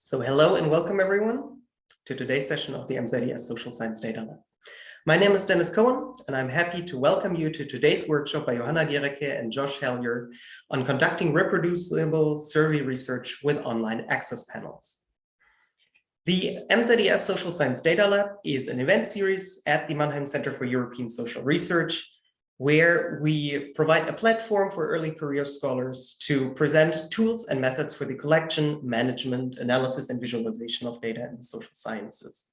So hello and welcome everyone to today's session of the MZES Social Science Data Lab. My name is Dennis Cohen and I'm happy to welcome you to today's workshop by Johanna, Gereke and Josh Hellyer on conducting reproducible survey research with online access panels. The MZES Social Science Data Lab is an event series at the Mannheim Center for European Social Research, where we provide a platform for early career scholars to present tools and methods for the collection, management, analysis, and visualization of data in the social sciences.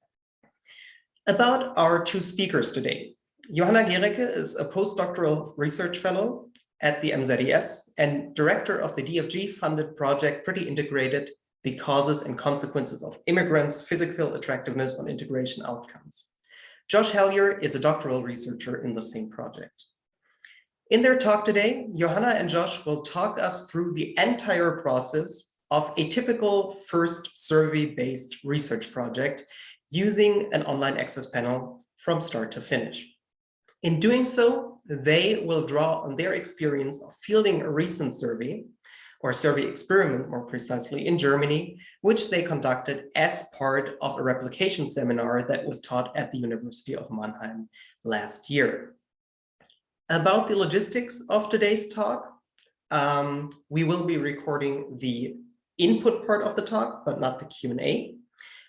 About our two speakers today, Johanna Gereke is a postdoctoral research fellow at the MZES and director of the DFG-funded project Pretty Integrated, the Causes and Consequences of Immigrants' Physical Attractiveness on Integration Outcomes. Josh Hellyer is a doctoral researcher in the same project. In their talk today, Johanna and Josh will talk us through the entire process of a typical first survey-based research project using an online access panel from start to finish. In doing so, they will draw on their experience of fielding a recent survey, or survey experiment more precisely, in Germany, which they conducted as part of a replication seminar that was taught at the University of Mannheim last year. About the logistics of today's talk, we will be recording the input part of the talk, but not the Q&A.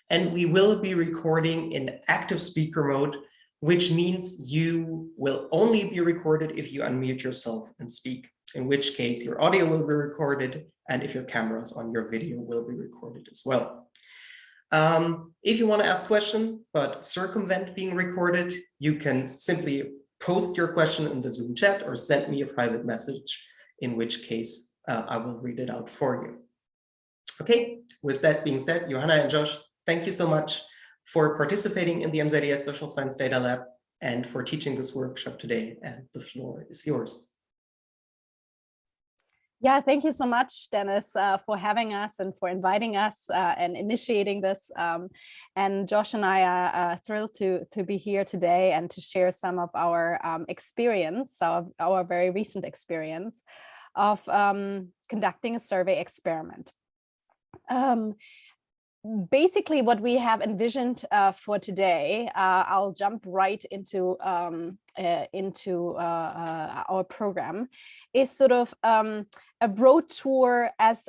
And we will be recording in active speaker mode, which means you will only be recorded if you unmute yourself and speak, in which case your audio will be recorded, and if your camera is on, your video will be recorded as well. If you want to ask a question but circumvent being recorded, you can simply post your question in the Zoom chat or send me a private message, in which case I will read it out for you. Okay, with that being said, Johanna and Josh, thank you so much for participating in the MZES Social Science Data Lab and for teaching this workshop today, and the floor is yours. Yeah, thank you so much, Dennis, for having us and for inviting us and initiating this. And Josh and I are thrilled to be here today and to share some of our experience, our very recent experience of conducting a survey experiment. Basically, what we have envisioned for today, I'll jump right into our program, is sort of a road tour, as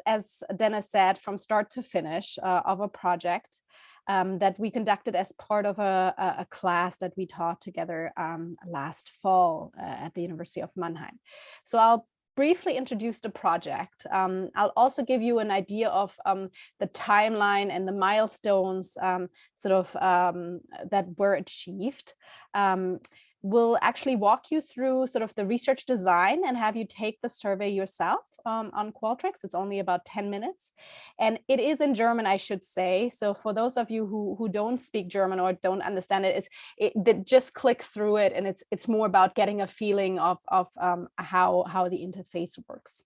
Dennis said, from start to finish of a project that we conducted as part of a class that we taught together last fall at the University of Mannheim. So I'll briefly introduce the project. I'll also give you an idea of the timeline and the milestones that were achieved. We'll actually walk you through sort of the research design and have you take the survey yourself on Qualtrics. It's only about 10 minutes. And it is in German, I should say. So for those of you who don't speak German or don't understand it, just click through it, and it's more about getting a feeling of how the interface works.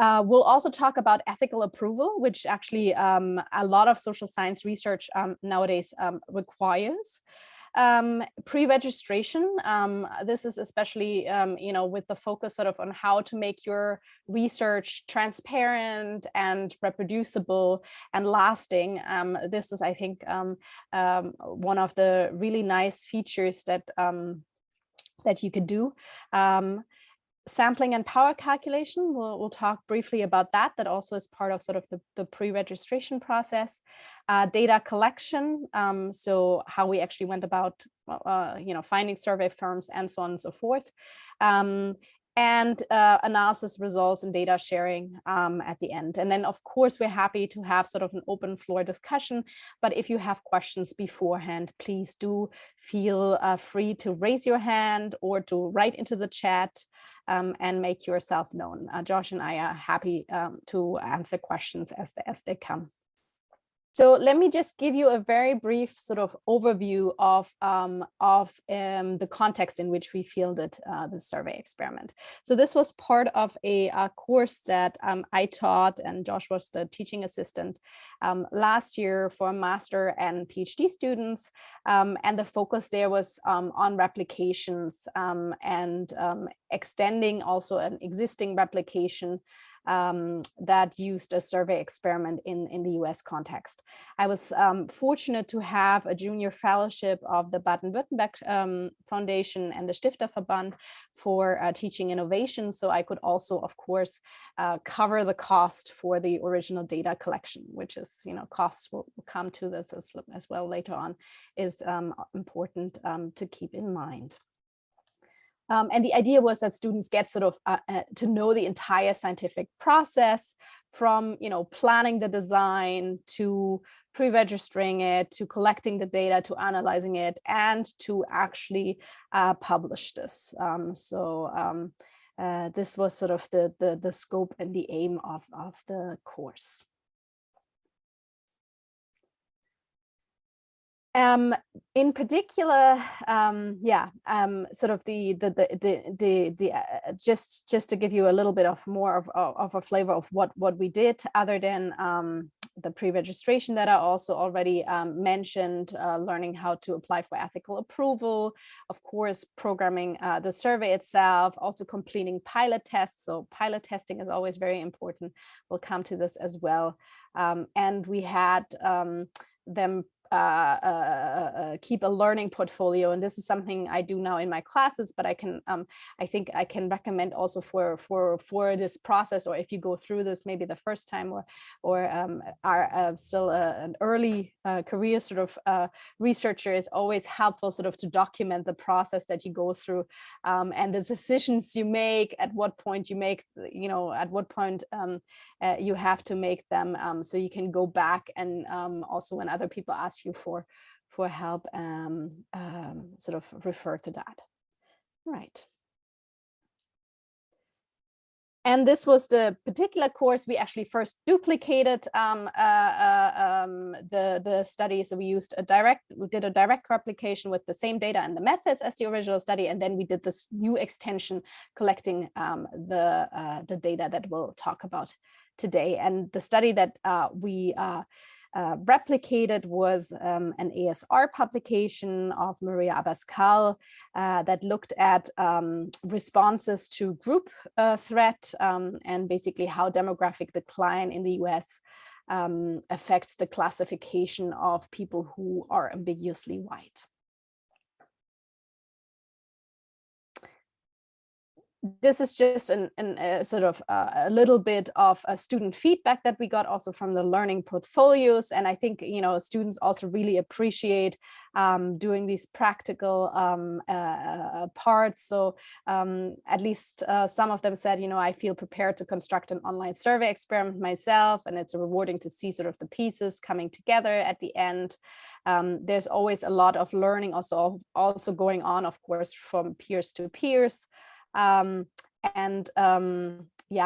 We'll also talk about ethical approval, which actually a lot of social science research nowadays requires. Pre-registration, this is especially with the focus sort of on how to make your research transparent and reproducible and lasting. This is, I think, one of the really nice features that you could do. Sampling and power calculation, we'll talk briefly about that. That also is part of sort of the pre-registration process. Data collection, so how we actually went about finding survey firms and so on and so forth. And analysis results and data sharing at the end. And then, of course, we're happy to have sort of an open floor discussion. But if you have questions beforehand, please do feel free to raise your hand or to write into the chat and make yourself known. Josh and I are happy to answer questions as they come. So let me just give you a very brief sort of overview of the context in which we fielded the survey experiment. So this was part of a course that I taught, and Josh was the teaching assistant last year for master and PhD students. And the focus there was on replications and extending also an existing replication that used a survey experiment in the US context. I was fortunate to have a junior fellowship of the Baden-Württemberg Foundation and the Stifterverband for teaching innovation. So I could also, of course, cover the cost for the original data collection, which is, costs will come to this as well later on, is important to keep in mind. And the idea was that students get sort of to know the entire scientific process from, planning the design to pre-registering it, to collecting the data, to analyzing it, and to actually publish this. This was sort of the scope and the aim of the course. In particular, sort of just to give you a little bit of more of a flavor of what we did, other than the pre-registration that I also already mentioned, learning how to apply for ethical approval, of course, programming the survey itself, also completing pilot tests. So pilot testing is always very important. We'll come to this as well. And we had them keep a learning portfolio, and this is something I do now in my classes, but I think I can recommend also for this process, or if you go through this maybe the first time or are still an early career sort of researcher, it's always helpful sort of to document the process that you go through, and the decisions you make, at what point you make, at what point you have to make them, so you can go back and also when other people ask you for help, sort of refer to that. Right. And this was the particular course we actually first duplicated the study. So we did a direct replication with the same data and the methods as the original study, and then we did this new extension collecting the data that we'll talk about today. And the study that we replicated was an ASR publication of Maria Abascal that looked at responses to group threat and basically how demographic decline in the US affects the classification of people who are ambiguously white. This is just a sort of a little bit of a student feedback that we got also from the learning portfolios. And I think, students also really appreciate doing these practical parts. So at least some of them said, I feel prepared to construct an online survey experiment myself, and it's rewarding to see sort of the pieces coming together at the end. There's always a lot of learning also going on, of course, from peers to peers.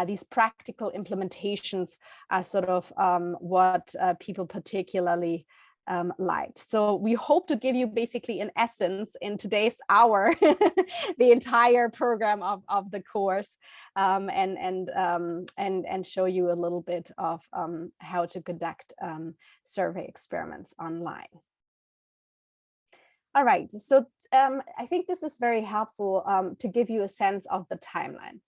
These practical implementations are sort of what people particularly liked. So we hope to give you basically, in essence, in today's hour, the entire program of the course, and show you a little bit of how to conduct survey experiments online. All right, so I think this is very helpful to give you a sense of the timeline.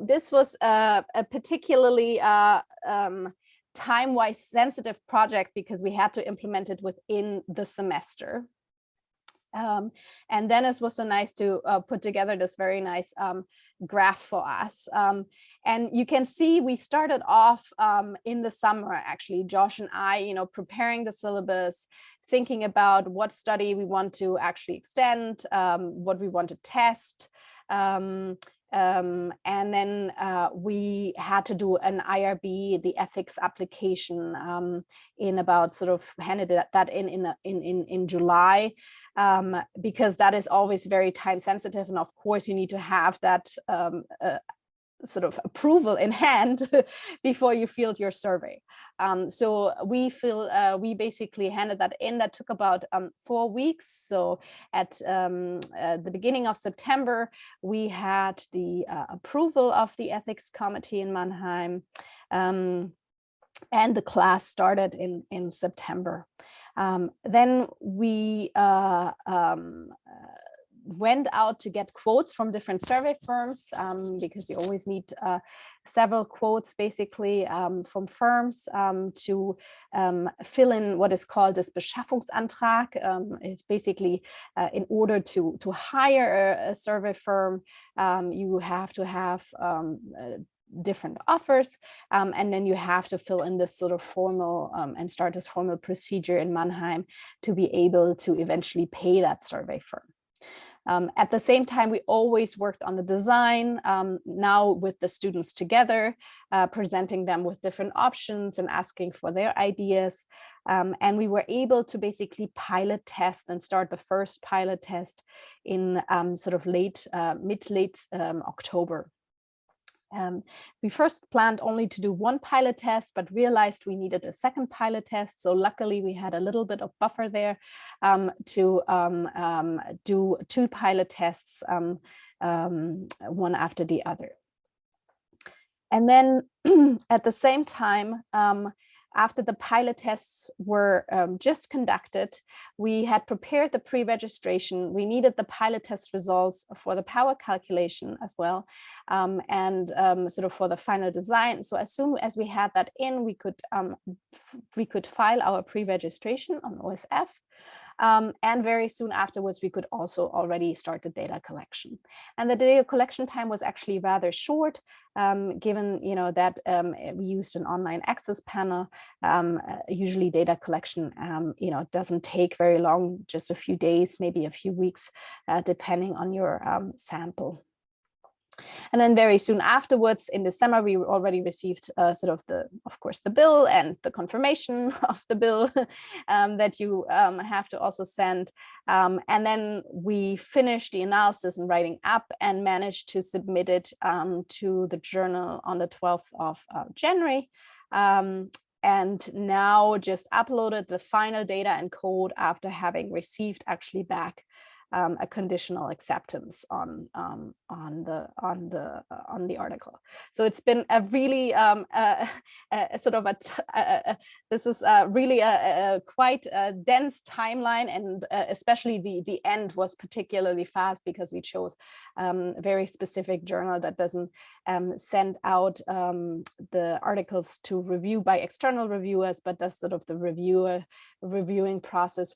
This was a particularly time-wise sensitive project because we had to implement it within the semester. And Dennis was so nice to put together this very nice graph for us. And you can see we started off in the summer, actually, Josh and I, preparing the syllabus, thinking about what study we want to actually extend, what we want to test. And then we had to do an IRB, the ethics application, in about sort of handed that in July, because that is always very time sensitive. And of course, you need to have that sort of approval in hand before you field your survey. So we basically handed that in. That took about 4 weeks. So at the beginning of September, we had the approval of the ethics committee in Mannheim. And the class started in September. Then we went out to get quotes from different survey firms, because you always need several quotes basically from firms to fill in what is called this Beschaffungsantrag. It's basically in order to hire a survey firm, you have to have different offers, and then you have to fill in this sort of formal and start this formal procedure in Mannheim to be able to eventually pay that survey firm. At the same time, we always worked on the design, now with the students together, presenting them with different options and asking for their ideas. And we were able to basically pilot test and start the first pilot test in sort of mid-late October. We first planned only to do one pilot test, but realized we needed a second pilot test. So luckily we had a little bit of buffer there to do 2 pilot tests, one after the other. And then at the same time, after the pilot tests were just conducted, we had prepared the pre-registration. We needed the pilot test results for the power calculation as well, and sort of for the final design. So as soon as we had that in, we could file our pre-registration on OSF. And very soon afterwards, we could also already start the data collection. And the data collection time was actually rather short, given that we used an online access panel. Usually data collection doesn't take very long, just a few days, maybe a few weeks, depending on your sample. And then very soon afterwards, in December, we already received of course, the bill and the confirmation of the bill that you have to also send. And then we finished the analysis and writing up and managed to submit it to the journal on the 12th of January. And now just uploaded the final data and code after having received actually back a conditional acceptance on the article. So it's been a really this is really a quite a dense timeline, and especially the end was particularly fast because we chose a very specific journal that doesn't send out the articles to review by external reviewers, but does sort of the reviewing process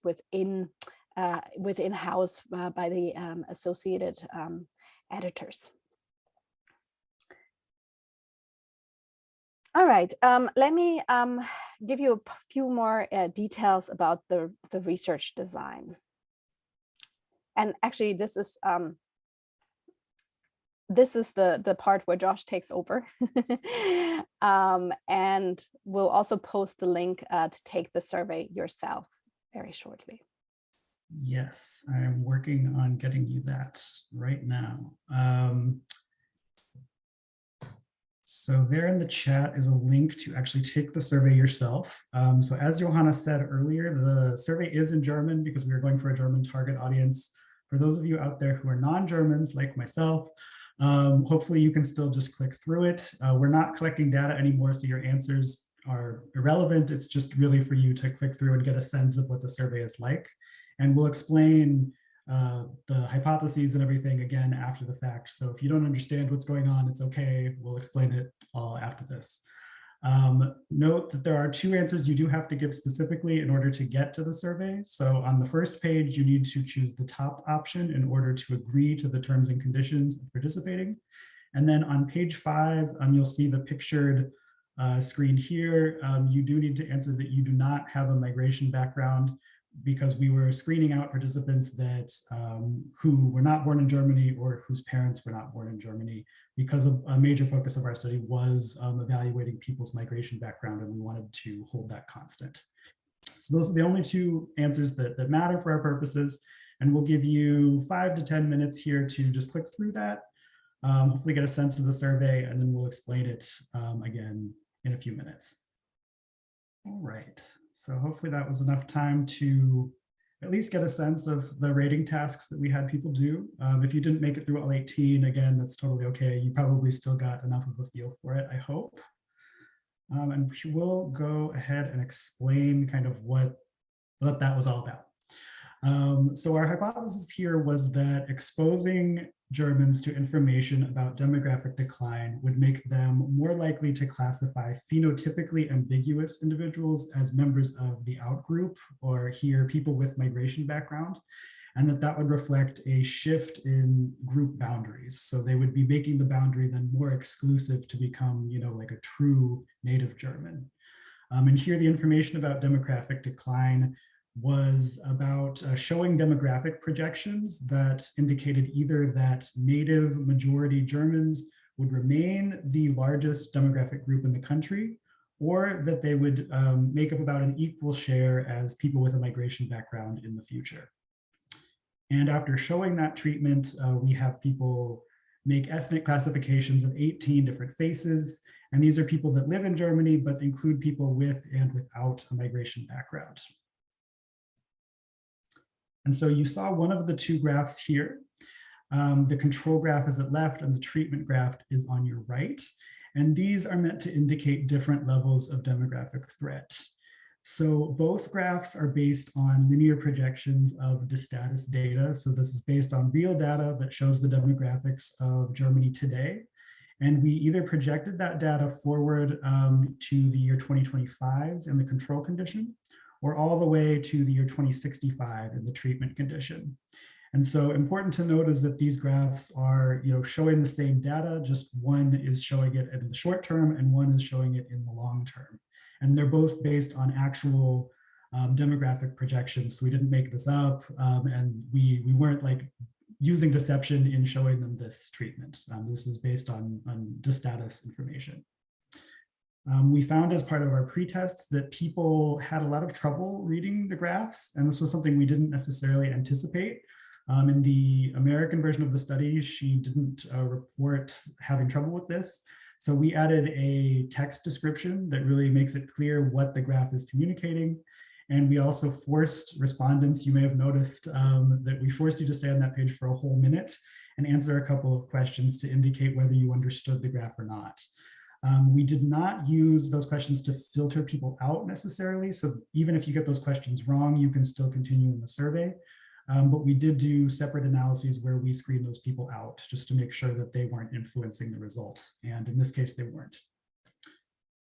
within-house by the associated editors. All right, let me give you a few more details about the research design. And actually, this is the part where Josh takes over. And we'll also post the link to take the survey yourself very shortly. Yes, I am working on getting you that right now. So there in the chat is a link to actually take the survey yourself. So as Johanna said earlier, the survey is in German because we are going for a German target audience. For those of you out there who are non-Germans like myself, hopefully you can still just click through it. We're not collecting data anymore, so your answers are irrelevant. It's just really for you to click through and get a sense of what the survey is like. And we'll explain the hypotheses and everything again after the fact. So if you don't understand what's going on, it's okay. We'll explain it all after this. Note that there are 2 answers you do have to give specifically in order to get to the survey. So on the first page, you need to choose the top option in order to agree to the terms and conditions of participating. And then on page 5, you'll see the pictured screen here. You do need to answer that you do not have a migration background, because we were screening out participants that who were not born in Germany or whose parents were not born in Germany, because a major focus of our study was evaluating people's migration background, and we wanted to hold that constant. So those are the only 2 answers that matter for our purposes, and we'll give you 5 to 10 minutes here to just click through that, hopefully get a sense of the survey, and then we'll explain it again in a few minutes. All right. So hopefully that was enough time to at least get a sense of the rating tasks that we had people do. If you didn't make it through all 18, again, that's totally okay. You probably still got enough of a feel for it, I hope. And we'll go ahead and explain kind of what that was all about. So our hypothesis here was that exposing Germans to information about demographic decline would make them more likely to classify phenotypically ambiguous individuals as members of the outgroup, or here people with migration background, and that would reflect a shift in group boundaries. So they would be making the boundary then more exclusive to become, like a true native German. And here the information about demographic decline was about showing demographic projections that indicated either that native majority Germans would remain the largest demographic group in the country, or that they would make up about an equal share as people with a migration background in the future. And after showing that treatment, we have people make ethnic classifications of 18 different faces. And these are people that live in Germany, but include people with and without a migration background. And so you saw one of the two graphs here. The control graph is at left and the treatment graph is on your right. And these are meant to indicate different levels of demographic threat. So both graphs are based on linear projections of the status data. So this is based on real data that shows the demographics of Germany today. And we either projected that data forward to the year 2025 in the control condition, or all the way to the year 2065 in the treatment condition. And so important to note is that these graphs are showing the same data, just one is showing it in the short term and one is showing it in the long term. And they're both based on actual demographic projections. So we didn't make this up, and we weren't using deception in showing them this treatment. This is based on the status information. We found as part of our pre-tests that people had a lot of trouble reading the graphs, and this was something we didn't necessarily anticipate. In the American version of the study, she didn't report having trouble with this. So we added a text description that really makes it clear what the graph is communicating. And we also forced respondents, you may have noticed that we forced you to stay on that page for a whole minute and answer a couple of questions to indicate whether you understood the graph or not. We did not use those questions to filter people out necessarily. So even if you get those questions wrong, you can still continue in the survey. But we did do separate analyses where we screened those people out just to make sure that they weren't influencing the results. And in this case, they weren't.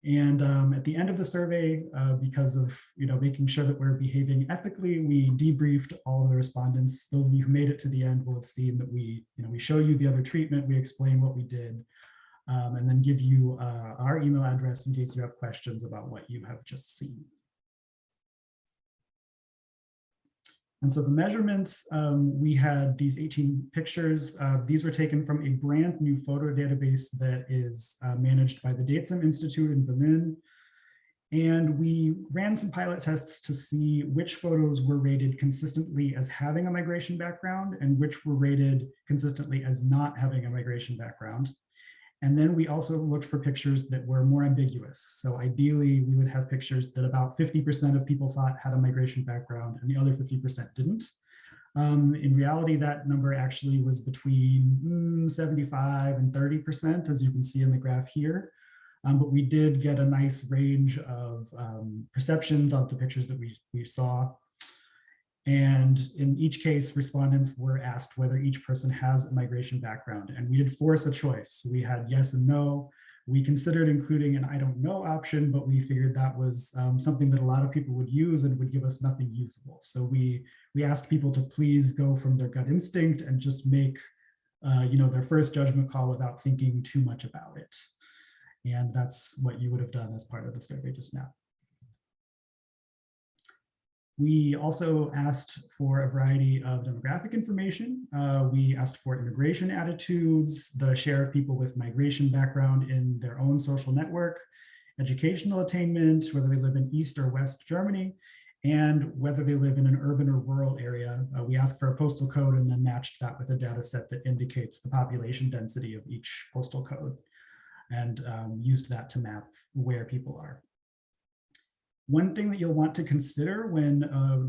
And at the end of the survey, because of making sure that we're behaving ethically, we debriefed all of the respondents. Those of you who made it to the end will have seen that we show you the other treatment, we explain what we did, and then give you our email address in case you have questions about what you have just seen. And so the measurements, we had these 18 pictures. These were taken from a brand new photo database that is managed by the Datesum Institute in Berlin. And we ran some pilot tests to see which photos were rated consistently as having a migration background and which were rated consistently as not having a migration background. And then we also looked for pictures that were more ambiguous. So ideally, we would have pictures that about 50% of people thought had a migration background and the other 50% didn't. In reality, that number actually was between 75 and 30%, as you can see in the graph here. But we did get a nice range of perceptions of the pictures that we saw. And in each case, respondents were asked whether each person has a migration background, and we did force a choice. So we had yes and no. We considered including an I don't know option, but we figured that was something that a lot of people would use and would give us nothing usable. So we asked people to please go from their gut instinct and just make their first judgment call without thinking too much about it. And that's what you would have done as part of the survey just now. We also asked for a variety of demographic information. We asked for immigration attitudes, the share of people with migration background in their own social network, educational attainment, whether they live in East or West Germany, and whether they live in an urban or rural area. We asked for a postal code and then matched that with a data set that indicates the population density of each postal code, and used that to map where people are. One thing that you'll want to consider when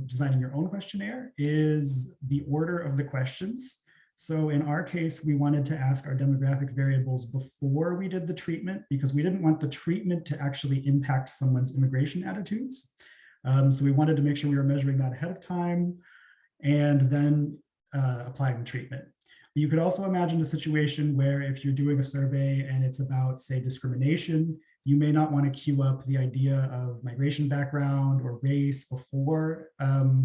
designing your own questionnaire is the order of the questions. So in our case, we wanted to ask our demographic variables before we did the treatment because we didn't want the treatment to actually impact someone's immigration attitudes. So we wanted to make sure we were measuring that ahead of time. and then applying the treatment. You could also imagine a situation where if you're doing a survey and it's about, say, discrimination, you may not want to queue up the idea of migration background or race before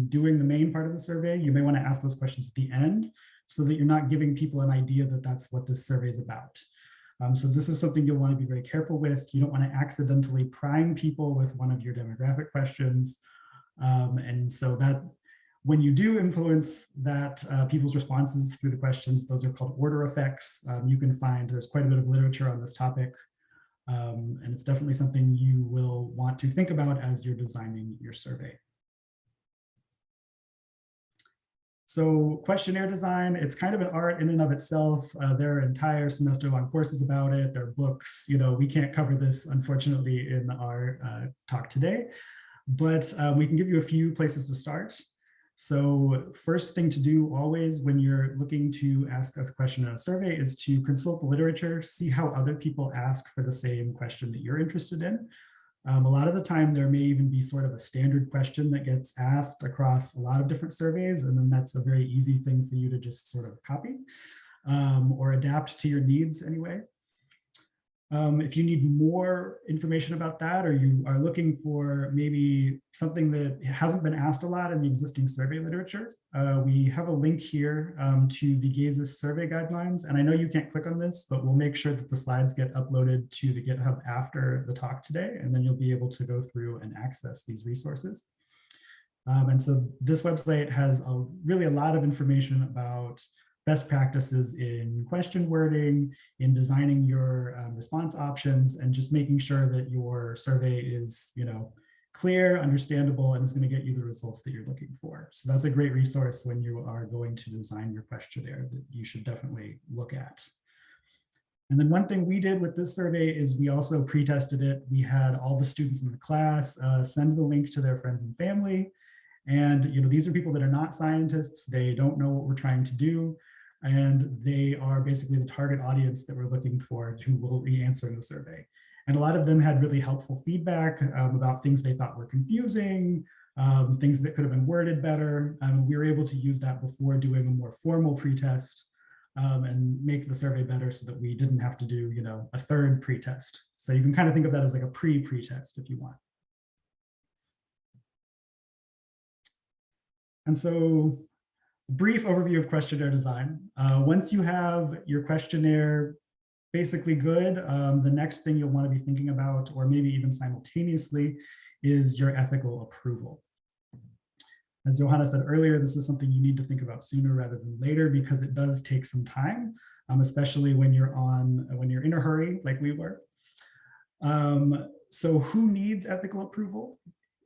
doing the main part of the survey. You may want to ask those questions at the end so that you're not giving people an idea that that's what this survey is about. So this is something you'll want to be very careful with. You don't want to accidentally prime people with one of your demographic questions. And so that when you do influence that people's responses through the questions, those are called order effects. You can find there's quite a bit of literature on this topic. And it's definitely something you will want to think about as you're designing your survey. So questionnaire design, it's kind of an art in and of itself. There are entire semester-long courses about it. There are books. You know, we can't cover this, unfortunately, in our talk today, but we can give you a few places to start. So first thing to do always when you're looking to ask us a question in a survey is to consult the literature, see how other people ask for the same question that you're interested in. A lot of the time there may even be sort of a standard question that gets asked across a lot of different surveys, and then that's a very easy thing for you to just sort of copy or adapt to your needs anyway. If you need more information about that, or you are looking for maybe something that hasn't been asked a lot in the existing survey literature, we have a link here to the MZES survey guidelines. And I know you can't click on this, but we'll make sure that the slides get uploaded to the GitHub after the talk today, and then you'll be able to go through and access these resources. And so this website has really a lot of information about best practices in question wording, in designing your response options, and just making sure that your survey is, you know, clear, understandable, and is going to get you the results that you're looking for. So that's a great resource when you are going to design your questionnaire that you should definitely look at. And then one thing we did with this survey is we also pre-tested it. We had all the students in the class send the link to their friends and family. And, you know, these are people that are not scientists. They don't know what we're trying to do. And they are basically the target audience that we're looking for who will be answering the survey. And a lot of them had really helpful feedback about things they thought were confusing, things that could have been worded better. We were able to use that before doing a more formal pretest and make the survey better so that we didn't have to do, you know, a third pretest. So you can kind of think of that as like a pre-pretest if you want. And so, brief overview of questionnaire design. Once you have your questionnaire basically good, the next thing you'll want to be thinking about, or maybe even simultaneously, is your ethical approval. As Johanna said earlier, this is something you need to think about sooner rather than later because it does take some time, especially when you're in a hurry like we were. So who needs ethical approval?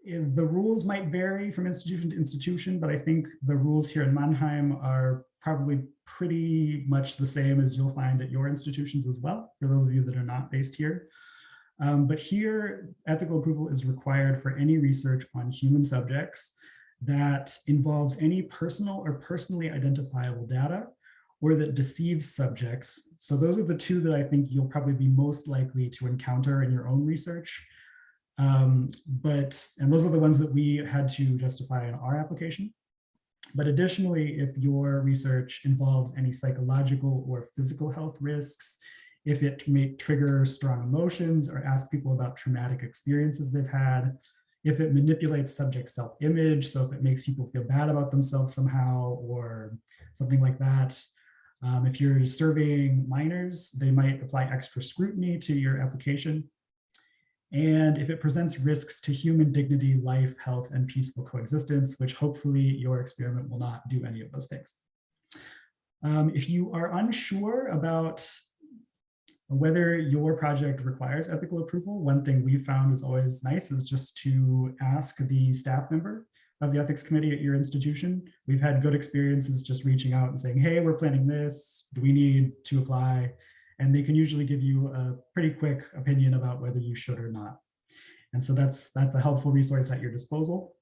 The rules might vary from institution to institution, but I think the rules here in Mannheim are probably pretty much the same as you'll find at your institutions as well, for those of you that are not based here. But here, ethical approval is required for any research on human subjects that involves any personal or personally identifiable data or that deceives subjects. So those are the two that I think you'll probably be most likely to encounter in your own research. And those are the ones that we had to justify in our application. But additionally, if your research involves any psychological or physical health risks, if it may trigger strong emotions or ask people about traumatic experiences they've had, if it manipulates subject self-image, so if it makes people feel bad about themselves somehow or something like that. If you're surveying minors, they might apply extra scrutiny to your application. And if it presents risks to human dignity, life, health, and peaceful coexistence, which hopefully your experiment will not do any of those things. If you are unsure about whether your project requires ethical approval, one thing we found is always nice is just to ask the staff member of the ethics committee at your institution. We've had good experiences just reaching out and saying, hey, we're planning this. Do we need to apply? And they can usually give you a pretty quick opinion about whether you should or not. And so that's a helpful resource at your disposal.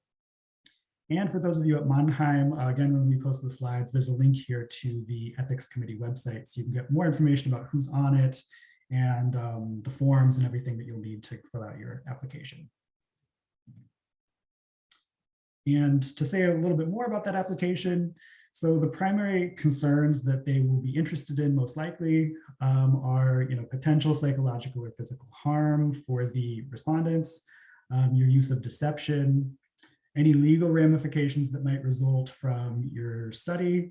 And for those of you at Mannheim, again, when we post the slides, there's a link here to the ethics committee website. So you can get more information about who's on it and the forms and everything that you'll need to fill out your application. And to say a little bit more about that application, so the primary concerns that they will be interested in most likely are potential psychological or physical harm for the respondents, your use of deception, any legal ramifications that might result from your study.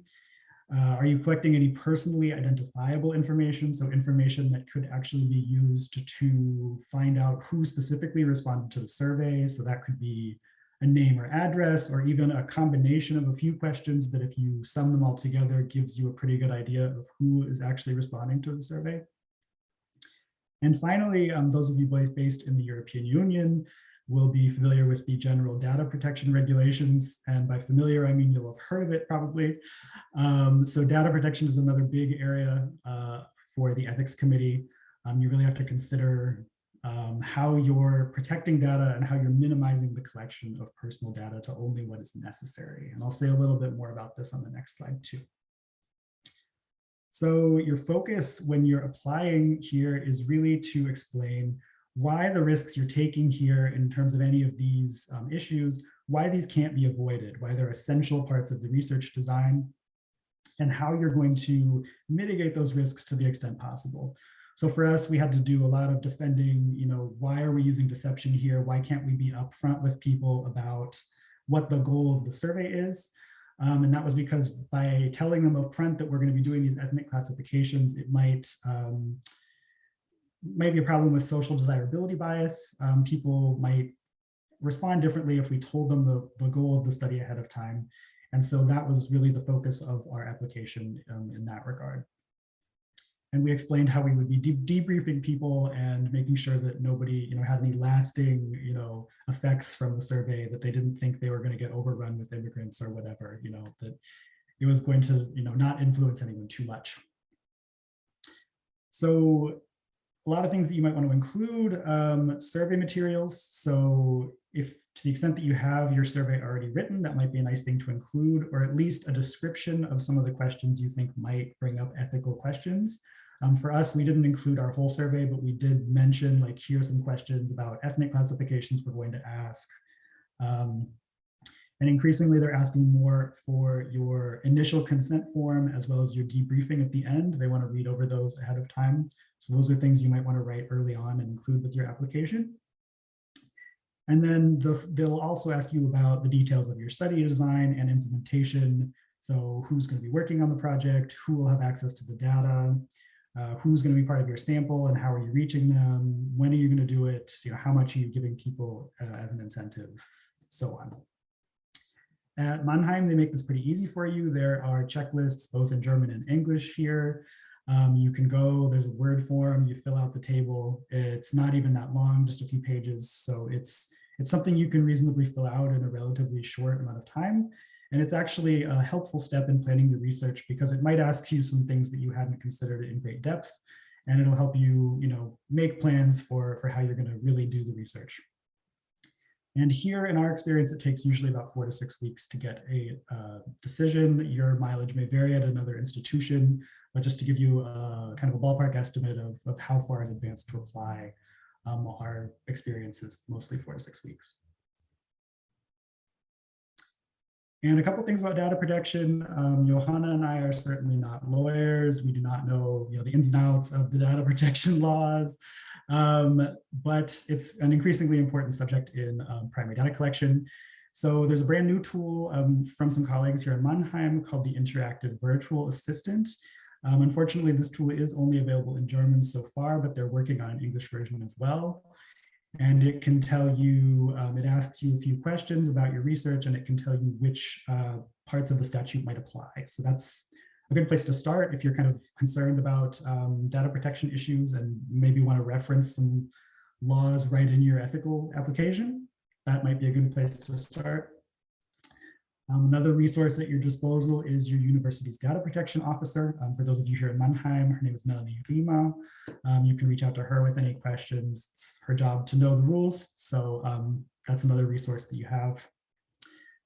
Are you collecting any personally identifiable information? So information that could actually be used to find out who specifically responded to the survey. So that could be a name or address, or even a combination of a few questions that if you sum them all together gives you a pretty good idea of who is actually responding to the survey. And finally, those of you based in the European Union will be familiar with the general data protection regulations. And by familiar, I mean you'll have heard of it probably. So data protection is another big area for the ethics committee. You really have to consider how you're protecting data and how you're minimizing the collection of personal data to only what is necessary. And I'll say a little bit more about this on the next slide too. So your focus when you're applying here is really to explain why the risks you're taking here in terms of any of these issues, why these can't be avoided, why they're essential parts of the research design, and how you're going to mitigate those risks to the extent possible. So for us, we had to do a lot of defending, why are we using deception here? Why can't we be upfront with people about what the goal of the survey is? And that was because by telling them upfront that we're going to be doing these ethnic classifications, it might be a problem with social desirability bias. People might respond differently if we told them the goal of the study ahead of time. And so that was really the focus of our application in that regard. And we explained how we would be debriefing people and making sure that nobody had any lasting effects from the survey, that they didn't think they were going to get overrun with immigrants or whatever, that it was going to not influence anyone too much. So a lot of things that you might want to include, survey materials. So if to the extent that you have your survey already written, that might be a nice thing to include, or at least a description of some of the questions you think might bring up ethical questions. For us, we didn't include our whole survey, but we did mention, like, here are some questions about ethnic classifications we're going to ask. And increasingly, they're asking more for your initial consent form as well as your debriefing at the end. They want to read over those ahead of time. So those are things you might want to write early on and include with your application. And then they'll also ask you about the details of your study design and implementation. So who's going to be working on the project, who will have access to the data, who's going to be part of your sample and how are you reaching them, when are you going to do it, how much are you giving people as an incentive, so on. At Mannheim, they make this pretty easy for you. There are checklists both in German and English here. You can go, there's a Word form, you fill out the table. It's not even that long, just a few pages. So it's something you can reasonably fill out in a relatively short amount of time. And it's actually a helpful step in planning your research because it might ask you some things that you hadn't considered in great depth. And it'll help you, make plans for how you're going to really do the research. And here in our experience, it takes usually about 4 to 6 weeks to get a decision. Your mileage may vary at another institution, but just to give you a kind of a ballpark estimate of how far in advance to apply, our experience is mostly 4 to 6 weeks. And a couple things about data protection. Johanna and I are certainly not lawyers. We do not know, the ins and outs of the data protection laws, but it's an increasingly important subject in primary data collection. So there's a brand new tool from some colleagues here in Mannheim called the Interactive Virtual Assistant. Unfortunately, this tool is only available in German so far, but they're working on an English version as well. And it can tell you, it asks you a few questions about your research, and it can tell you which parts of the statute might apply. So that's a good place to start if you're kind of concerned about data protection issues and maybe want to reference some laws right in your ethical application. That might be a good place to start. Another resource at your disposal is your university's data protection officer. For those of you here in Mannheim, her name is Melanie Rima. You can reach out to her with any questions. It's her job to know the rules. So that's another resource that you have.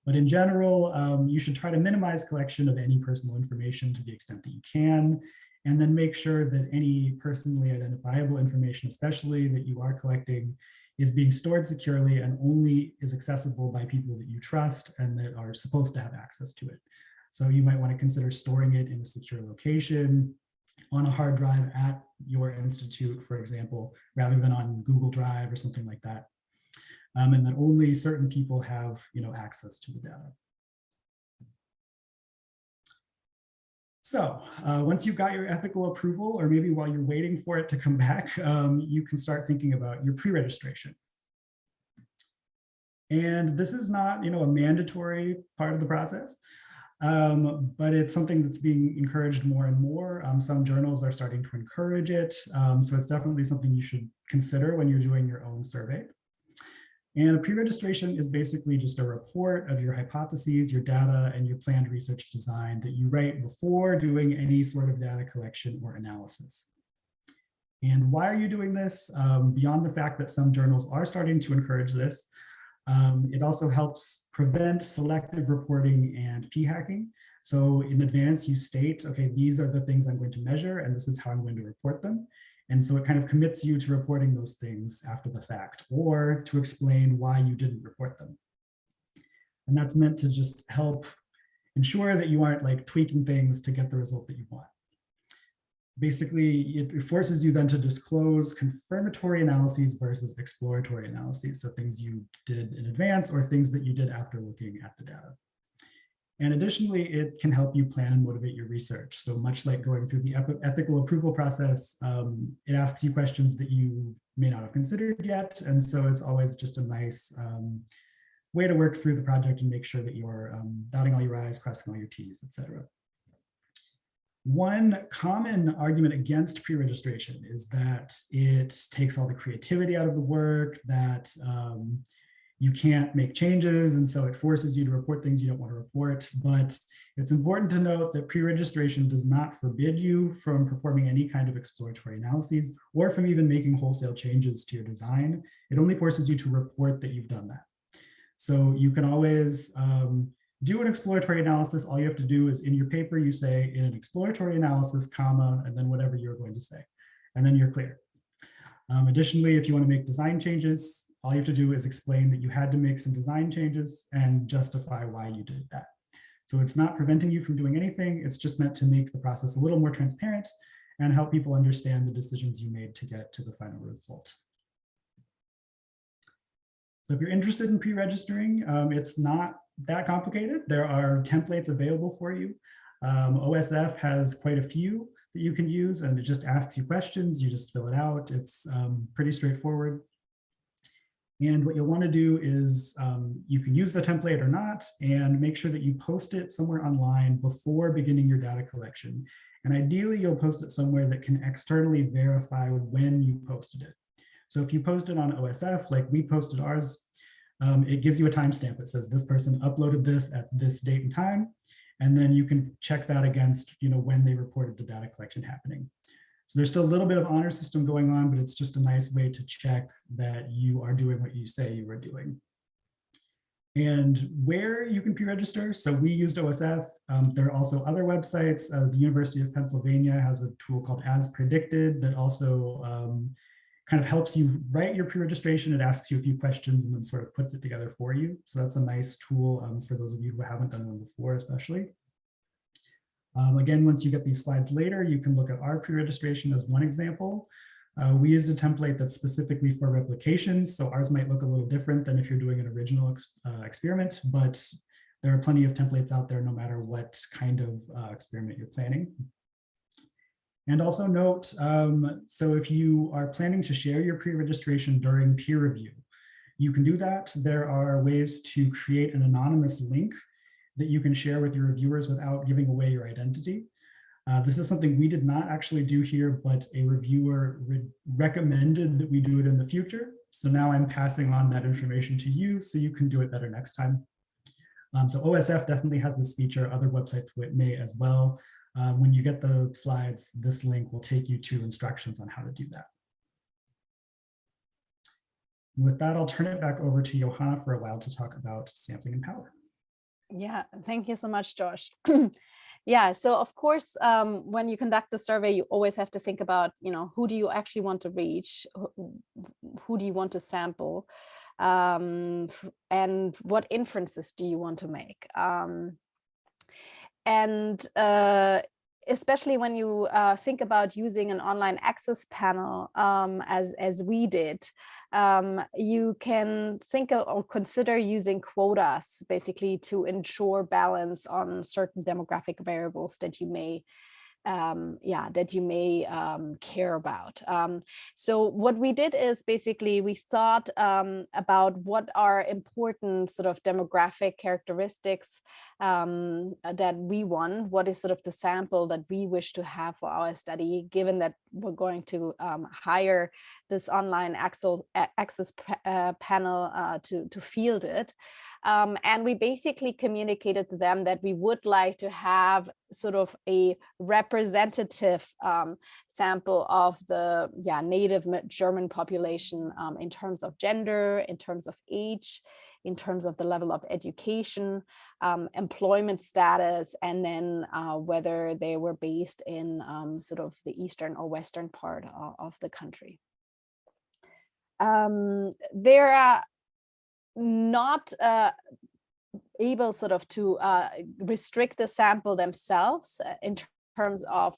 But in general, you should try to minimize collection of any personal information to the extent that you can, and then make sure that any personally identifiable information, especially that you are collecting, is being stored securely and only is accessible by people that you trust and that are supposed to have access to it. So you might want to consider storing it in a secure location, on a hard drive at your institute, for example, rather than on Google Drive or something like that. And that only certain people have, access to the data. So once you've got your ethical approval, or maybe while you're waiting for it to come back, you can start thinking about your pre-registration. And this is not, a mandatory part of the process, but it's something that's being encouraged more and more. Some journals are starting to encourage it. So it's definitely something you should consider when you're doing your own survey. And a pre-registration is basically just a report of your hypotheses, your data, and your planned research design that you write before doing any sort of data collection or analysis. And why are you doing this? Beyond the fact that some journals are starting to encourage this, it also helps prevent selective reporting and p-hacking. So in advance, you state, okay, these are the things I'm going to measure, and this is how I'm going to report them. And so it kind of commits you to reporting those things after the fact, or to explain why you didn't report them. And that's meant to just help ensure that you aren't like tweaking things to get the result that you want. Basically, it forces you then to disclose confirmatory analyses versus exploratory analyses. So things you did in advance or things that you did after looking at the data. And additionally, it can help you plan and motivate your research. So much like going through the ethical approval process, it asks you questions that you may not have considered yet. And so it's always just a nice way to work through the project and make sure that you're dotting all your I's, crossing all your T's, et cetera. One common argument against pre-registration is that it takes all the creativity out of the work, that you can't make changes, and so it forces you to report things you don't want to report. But it's important to note that pre-registration does not forbid you from performing any kind of exploratory analyses or from even making wholesale changes to your design. It only forces you to report that you've done that. So you can always do an exploratory analysis. All you have to do is in your paper, you say in an exploratory analysis, comma, and then whatever you're going to say, and then you're clear. Additionally, if you want to make design changes, all you have to do is explain that you had to make some design changes and justify why you did that. So it's not preventing you from doing anything. It's just meant to make the process a little more transparent and help people understand the decisions you made to get to the final result. So if you're interested in pre-registering, it's not that complicated. There are templates available for you. OSF has quite a few that you can use, and it just asks you questions. You just fill it out. It's pretty straightforward. And what you'll want to do is you can use the template or not, and make sure that you post it somewhere online before beginning your data collection. And ideally, you'll post it somewhere that can externally verify when you posted it. So if you post it on OSF, like we posted ours, it gives you a timestamp. It says this person uploaded this at this date and time, and then you can check that against when they reported the data collection happening. So there's still a little bit of honor system going on, but it's just a nice way to check that you are doing what you say you were doing. And where you can pre-register, so we used OSF. There are also other websites. The University of Pennsylvania has a tool called As Predicted that also kind of helps you write your pre-registration. It asks you a few questions and then sort of puts it together for you. So that's a nice tool for those of you who haven't done one before, especially. Again, once you get these slides later, you can look at our pre-registration as one example. We used a template that's specifically for replications, so ours might look a little different than if you're doing an original experiment, but there are plenty of templates out there no matter what kind of experiment you're planning. And also note, so if you are planning to share your pre-registration during peer review, you can do that. There are ways to create an anonymous link that you can share with your reviewers without giving away your identity. This is something we did not actually do here, but a reviewer recommended that we do it in the future. So now I'm passing on that information to you so you can do it better next time. So OSF definitely has this feature. Other websites may as well. When you get the slides, this link will take you to instructions on how to do that. With that, I'll turn it back over to Johanna for a while to talk about sampling and power. Yeah, thank you so much, Josh. Yeah, so of course, when you conduct the survey, you always have to think about, who do you actually want to reach? Who do you want to sample? And what inferences do you want to make? Especially when you think about using an online access panel, as we did, you can think of or consider using quotas, basically to ensure balance on certain demographic variables that you may care about. So what we did is basically we thought about what are important sort of demographic characteristics that we want, what is sort of the sample that we wish to have for our study, given that we're going to hire this online access panel to field it. And we basically communicated to them that we would like to have sort of a representative sample of the native German population in terms of gender, in terms of age, in terms of the level of education, employment status, and then whether they were based in sort of the eastern or western part of the country. There are not able sort of to restrict the sample themselves in terms of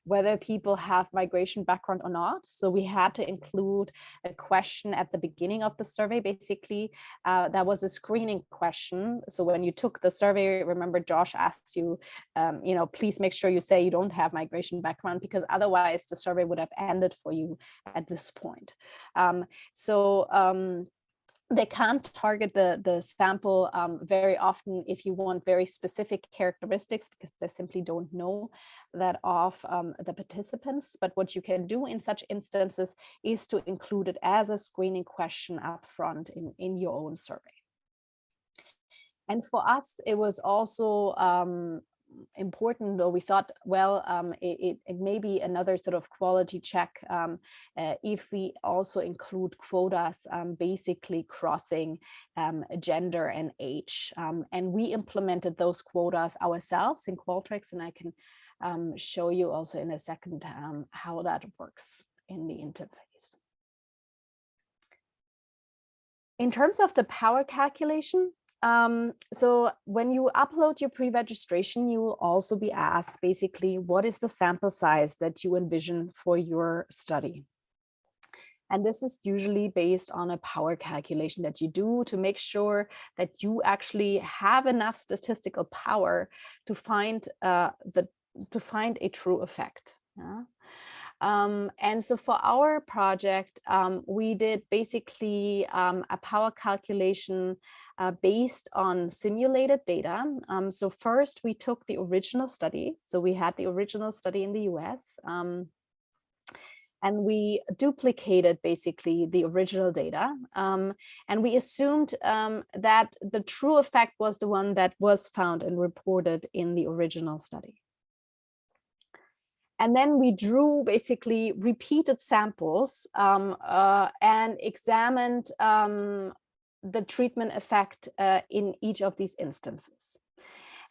whether people have migration background or not. So we had to include a question at the beginning of the survey. Basically, that was a screening question. So when you took the survey, remember Josh asked you, please make sure you say you don't have migration background, because otherwise the survey would have ended for you at this point. They can't target the sample very often if you want very specific characteristics, because they simply don't know that of the participants. But what you can do in such instances is to include it as a screening question up front in your own survey. And for us, it was also important, though we thought, well, it may be another sort of quality check if we also include quotas, basically crossing gender and age. And we implemented those quotas ourselves in Qualtrics, and I can show you also in a second how that works in the interface. In terms of the power calculation, so when you upload your pre-registration, you will also be asked basically, what is the sample size that you envision for your study? And this is usually based on a power calculation that you do to make sure that you actually have enough statistical power to find a true effect. Yeah? And so for our project, we did basically a power calculation based on simulated data. So first we took the original study. So we had the original study in the US, and we duplicated basically the original data. And we assumed that the true effect was the one that was found and reported in the original study. And then we drew basically repeated samples and examined the treatment effect in each of these instances.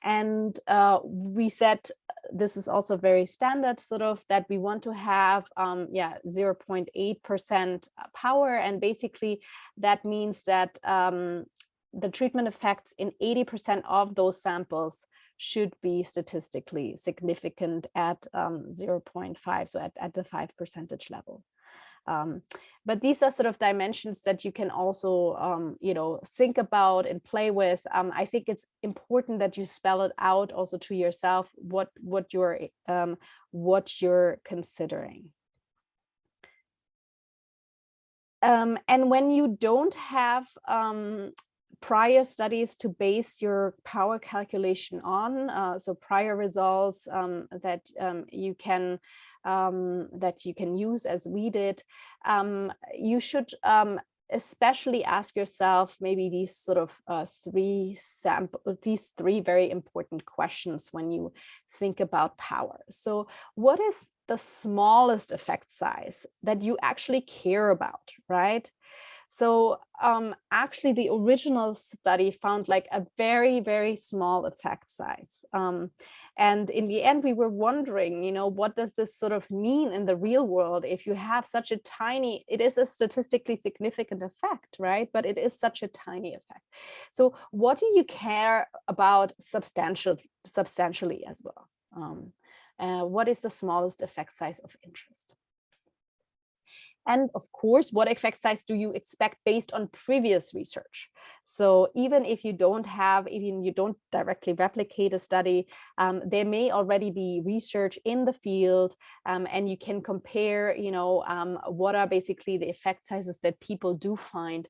And we said, this is also very standard, sort of, that we want to have 0.8% power. And basically that means that the treatment effects in 80% of those samples should be statistically significant at 0.5, so at the 5% level. But these are sort of dimensions that you can also, think about and play with. I think it's important that you spell it out also to yourself what you're considering. And when you don't have prior studies to base your power calculation on, so prior results that you can use as we did, you should especially ask yourself maybe these sort of three very important questions when you think about power. So what is the smallest effect size that you actually care about, right? So actually, the original study found like a very, very small effect size. And in the end, we were wondering, you know, what does this sort of mean in the real world if you have such a tiny, it is a statistically significant effect, right? But it is such a tiny effect. So what do you care about substantially as well? What is the smallest effect size of interest? And of course, what effect size do you expect based on previous research? So even if you don't directly replicate a study, there may already be research in the field, and you can compare, you know, what are basically the effect sizes that people do find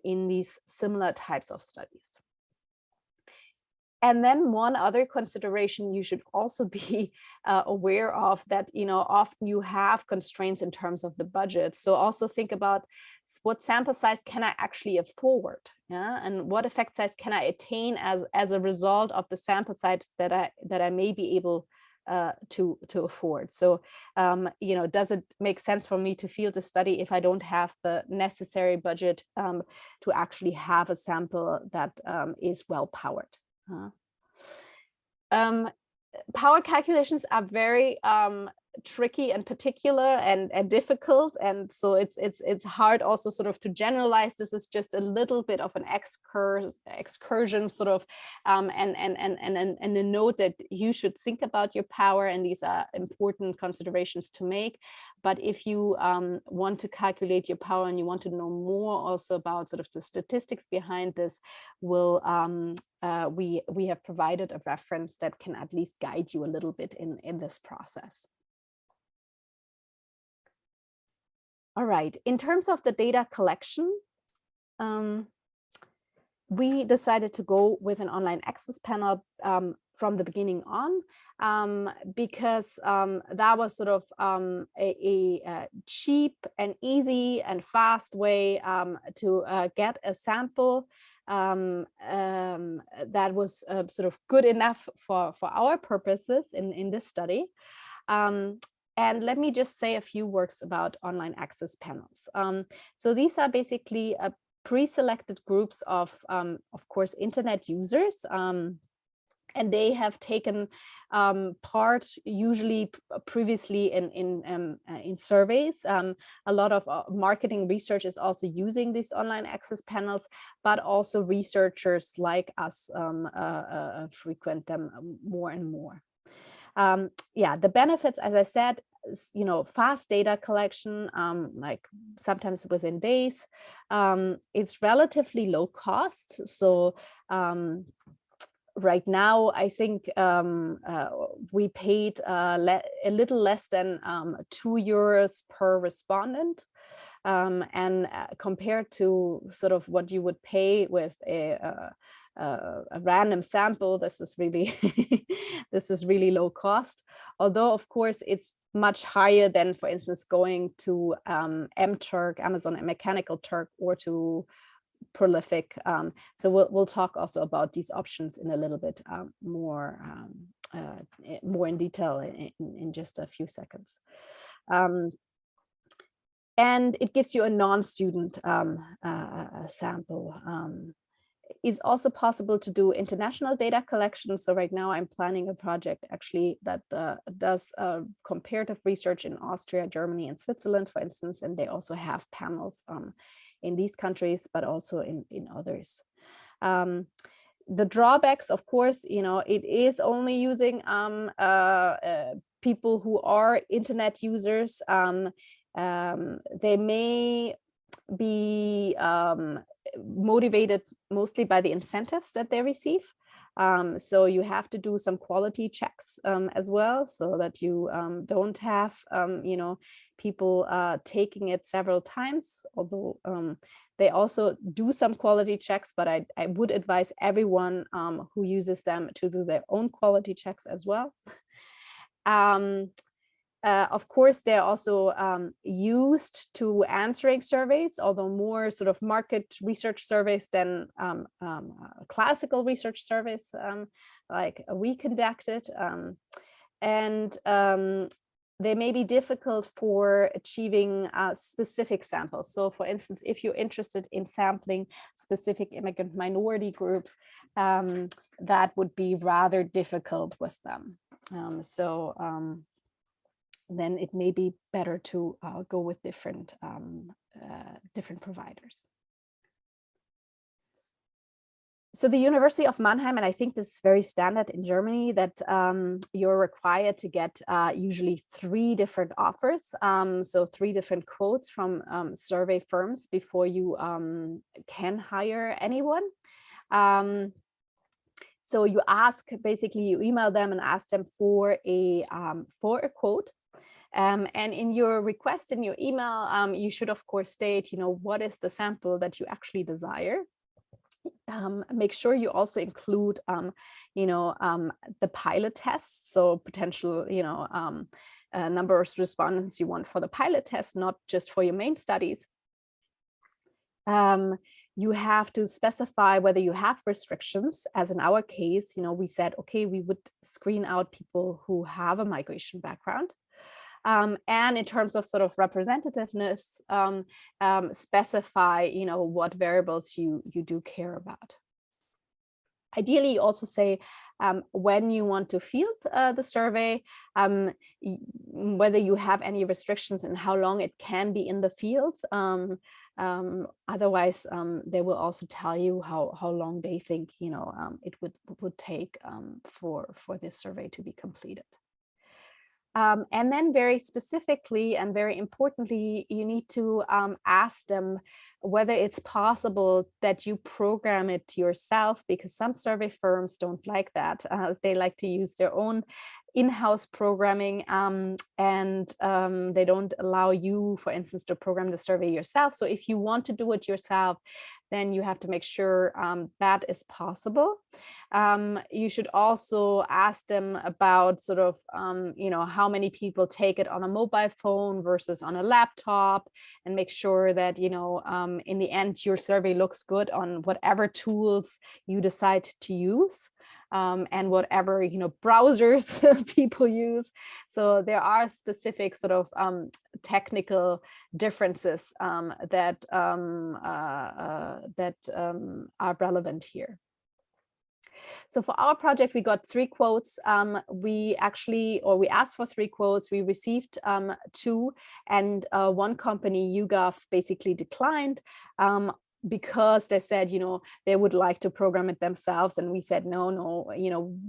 in these similar types of studies. And then one other consideration you should also be aware of, that, you know, often you have constraints in terms of the budget. So also think about what sample size can I actually afford, yeah, and what effect size can I attain as a result of the sample size that I may be able to afford. So you know, does it make sense for me to field a study if I don't have the necessary budget to actually have a sample that is well powered? Power calculations are very tricky and particular and difficult, and so it's hard also sort of to generalize. This is just a little bit of an excursion sort of, and a note that you should think about your power, and these are important considerations to make. But if you want to calculate your power and you want to know more also about sort of the statistics behind this, we have provided a reference that can at least guide you a little bit in this process. All right, in terms of the data collection, we decided to go with an online access panel from the beginning on, because that was sort of a cheap and easy and fast way to get a sample that was sort of good enough for our purposes in this study. And let me just say a few words about online access panels. So these are basically pre-selected groups of course, internet users, and they have taken part, usually previously in surveys. A lot of marketing research is also using these online access panels, but also researchers like us frequent them more and more. Yeah, the benefits, as I said, you know, fast data collection, like sometimes within days. It's relatively low cost. So right now, I think we paid a little less than €2 per respondent. And compared to sort of what you would pay with a random sample, this is really this is really low cost. Although of course it's much higher than, for instance, going to MTurk, Amazon Mechanical Turk, or to Prolific. So we'll talk also about these options in a little bit more in detail in just a few seconds. And it gives you a non-student sample. It's also possible to do international data collection. So right now I'm planning a project actually that does comparative research in Austria, Germany, and Switzerland, for instance, and they also have panels in these countries, but also in others. The drawbacks, of course, you know, it is only using people who are internet users. They may be motivated mostly by the incentives that they receive. So you have to do some quality checks as well, so that you don't have, you know, people taking it several times, although they also do some quality checks, but I would advise everyone who uses them to do their own quality checks as well. Of course, they're also used to answering surveys, although more sort of market research surveys than classical research surveys like we conducted. And they may be difficult for achieving specific samples. So for instance, if you're interested in sampling specific immigrant minority groups, that would be rather difficult with them. Then it may be better to go with different providers. So the University of Mannheim, and I think this is very standard in Germany, that you're required to get usually 3 different offers, so 3 different quotes from survey firms before you can hire anyone. So you ask, basically you email them and ask them for a quote. And in your request, in your email, you should of course state, what is the sample that you actually desire. Make sure you also include, the pilot tests. So potential, number of respondents you want for the pilot test, not just for your main studies. You have to specify whether you have restrictions, as in our case, we said, okay, we would screen out people who have a migration background. And in terms of sort of representativeness, specify, what variables you do care about. Ideally, you also say when you want to field the survey, whether you have any restrictions and how long it can be in the field. Otherwise, they will also tell you how long they think it would take for this survey to be completed. And then very specifically and very importantly, you need to ask them whether it's possible that you program it yourself, because some survey firms don't like that. They like to use their own in-house programming, and they don't allow you, for instance, to program the survey yourself. So if you want to do it yourself, then you have to make sure that is possible. You should also ask them about sort of, how many people take it on a mobile phone versus on a laptop, and make sure that, in the end, your survey looks good on whatever tools you decide to use. And whatever browsers people use. So there are specific sort of technical differences that are relevant here. So for our project, we got 3 quotes. We asked for 3 quotes. We received 2, and one company, YouGov, basically declined. Because they said, they would like to program it themselves. And we said, no,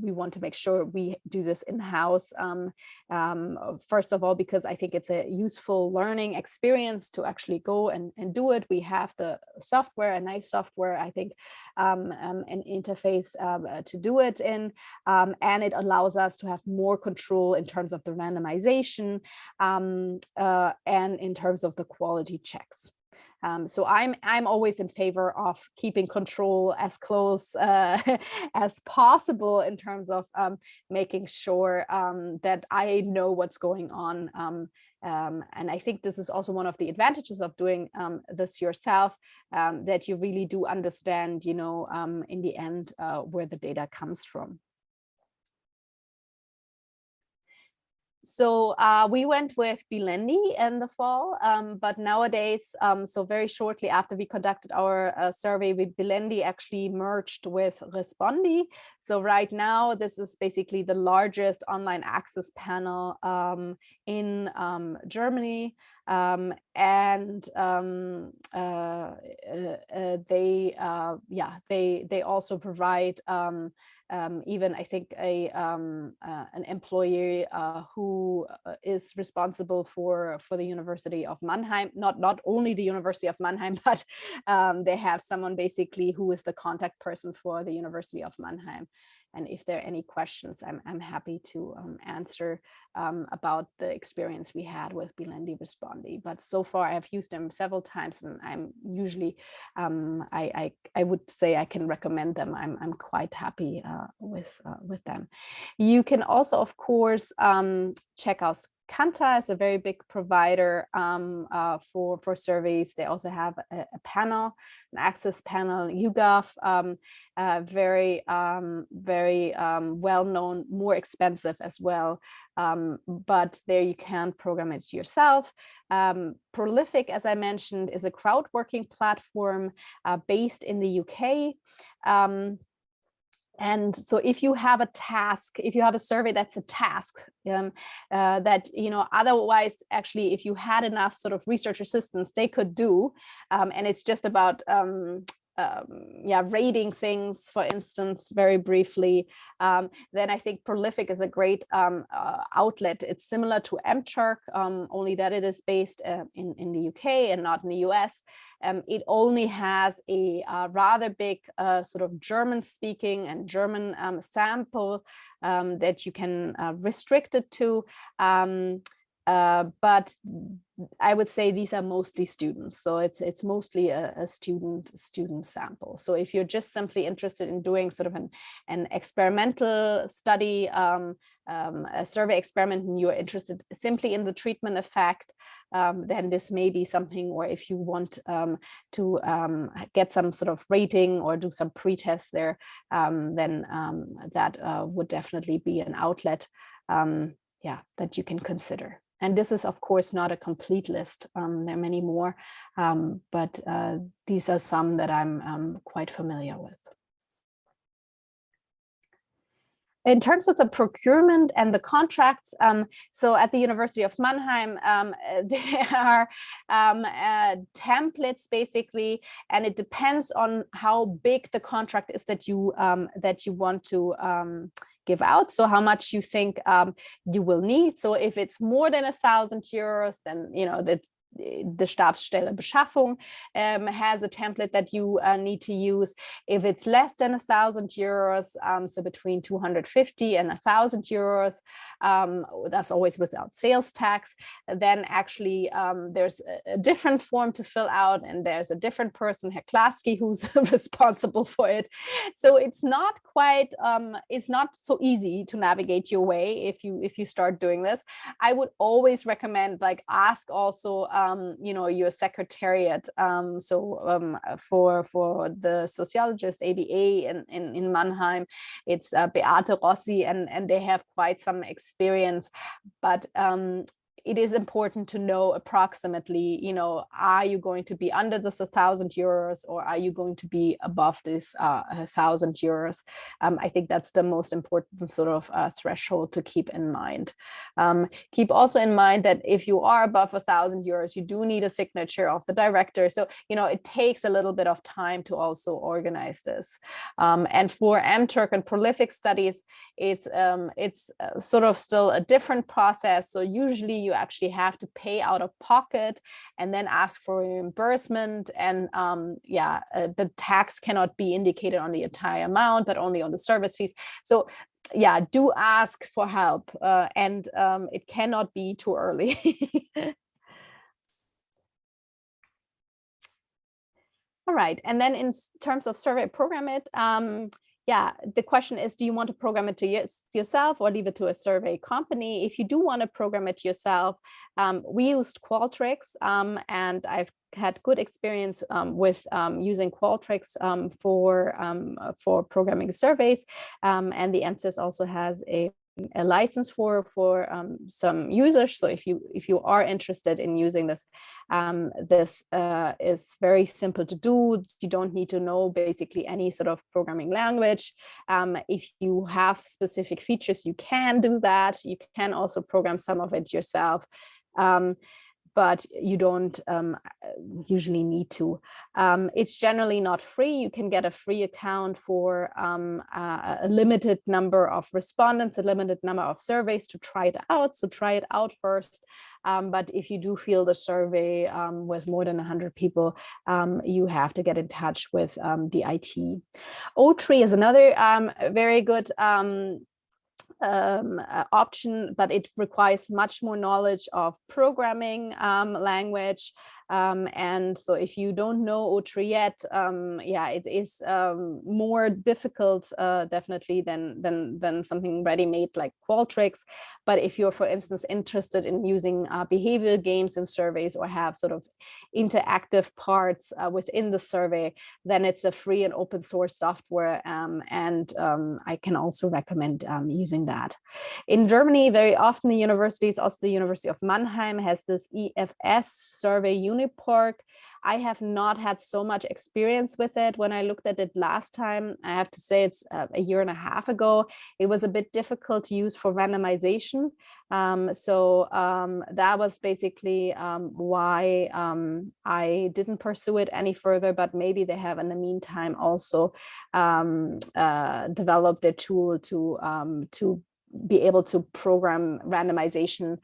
we want to make sure we do this in-house. First of all, because I think it's a useful learning experience to actually go and do it. We have the software, a nice software, I think, an interface to do it in. And it allows us to have more control in terms of the randomization and in terms of the quality checks. So I'm always in favor of keeping control as close as possible in terms of making sure that I know what's going on. And I think this is also one of the advantages of doing this yourself, that you really do understand, in the end, where the data comes from. So we went with Bilendi in the fall, but nowadays, so very shortly after we conducted our survey, Bilendi actually merged with Respondi. So right now, this is basically the largest online access panel in Germany. They also provide even, I think, an employee who is responsible for the University of Mannheim, not only the University of Mannheim, but they have someone basically who is the contact person for the University of Mannheim. And if there are any questions, I'm happy to answer about the experience we had with Bilendi Respondi. But so far, I've used them several times, and I'm usually, I would say I can recommend them. I'm quite happy with them. You can also, of course, check out Kanta is a very big provider for surveys. They also have a panel, an access panel, YouGov, very well known, more expensive as well. But there you can program it yourself. Prolific, as I mentioned, is a crowd working platform based in the UK. And so if you have a task, if you have a survey that's a task that, otherwise, actually, if you had enough sort of research assistants, they could do, and it's just about rating things, for instance, very briefly, then I think Prolific is a great outlet. It's similar to MCHARC, only that it is based in the UK and not in the US. It only has a rather big sort of German-speaking and German sample that you can restrict it to. But I would say these are mostly students, so it's mostly a student sample. So if you're just simply interested in doing sort of an experimental study, a survey experiment, and you're interested simply in the treatment effect, then this may be something. Or if you want to get some sort of rating or do some pre-tests there, then that would definitely be an outlet that you can consider. And this is, of course, not a complete list. There are many more, but these are some that I'm quite familiar with. In terms of the procurement and the contracts, so at the University of Mannheim, there are templates basically, and it depends on how big the contract is that you want to give out, so how much you think you will need. So if it's more than €1,000, then the Stabsstelle Beschaffung has a template that you need to use. If it's less than €1,000, so between 250 and €1,000, that's always without sales tax, then actually there's a different form to fill out, and there's a different person, Herr Klasky, who's responsible for it. So it's not quite, it's not so easy to navigate your way if you start doing this. I would always recommend, like, ask also your secretariat. For the sociologist ABA in Mannheim, it's Beate Rossi, and they have quite some experience. But it is important to know approximately, are you going to be under this €1,000, or are you going to be above this €1,000? I think that's the most important sort of threshold to keep in mind. Keep also in mind that if you are above €1,000, you do need a signature of the director. So, it takes a little bit of time to also organize this. And for MTurk and Prolific studies, it's sort of still a different process. So usually you actually have to pay out of pocket and then ask for reimbursement. And the tax cannot be indicated on the entire amount, but only on the service fees. So yeah, do ask for help, and it cannot be too early. All right, and then in terms of survey program it, the question is, do you want to program it to yourself or leave it to a survey company? If you do want to program it yourself, we used Qualtrics, and I've had good experience with using Qualtrics for programming surveys, and the MZES also has a license for some users. So if you are interested in using this, this is very simple to do. You don't need to know basically any sort of programming language. If you have specific features, you can do that. You can also program some of it yourself. But you don't usually need to. It's generally not free. You can get a free account for a limited number of respondents, a limited number of surveys to try it out. So try it out first. But if you do field the survey with more than 100 people, you have to get in touch with the IT. O3 is another very good option, but it requires much more knowledge of programming language. And so if you don't know Autre yet, yeah, it is more difficult definitely than something ready-made like Qualtrics. But if you're, for instance, interested in using behavioral games in surveys or have sort of interactive parts within the survey, then it's a free and open source software, and I can also recommend using that. In Germany, very often the universities, also the University of Mannheim, has this EFS survey Unipork. I have not had so much experience with it. When I looked at it last time, I have to say it's a year and a half ago. It was a bit difficult to use for randomization. That was basically why I didn't pursue it any further, but maybe they have in the meantime also developed a tool to be able to program randomization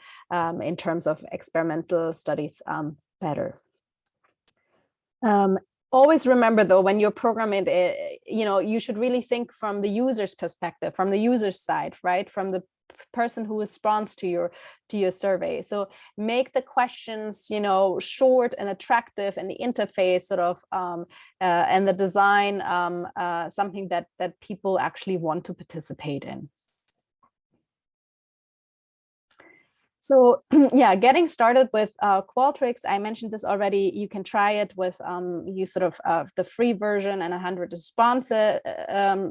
in terms of experimental studies better. Always remember though, when you're programming it, you should really think from the user's perspective, from the user's side, right? From the person who responds to your survey. So make the questions, short and attractive, and the interface sort of and the design something that people actually want to participate in. So yeah, getting started with Qualtrics, I mentioned this already. You can try it with you sort of the free version and 100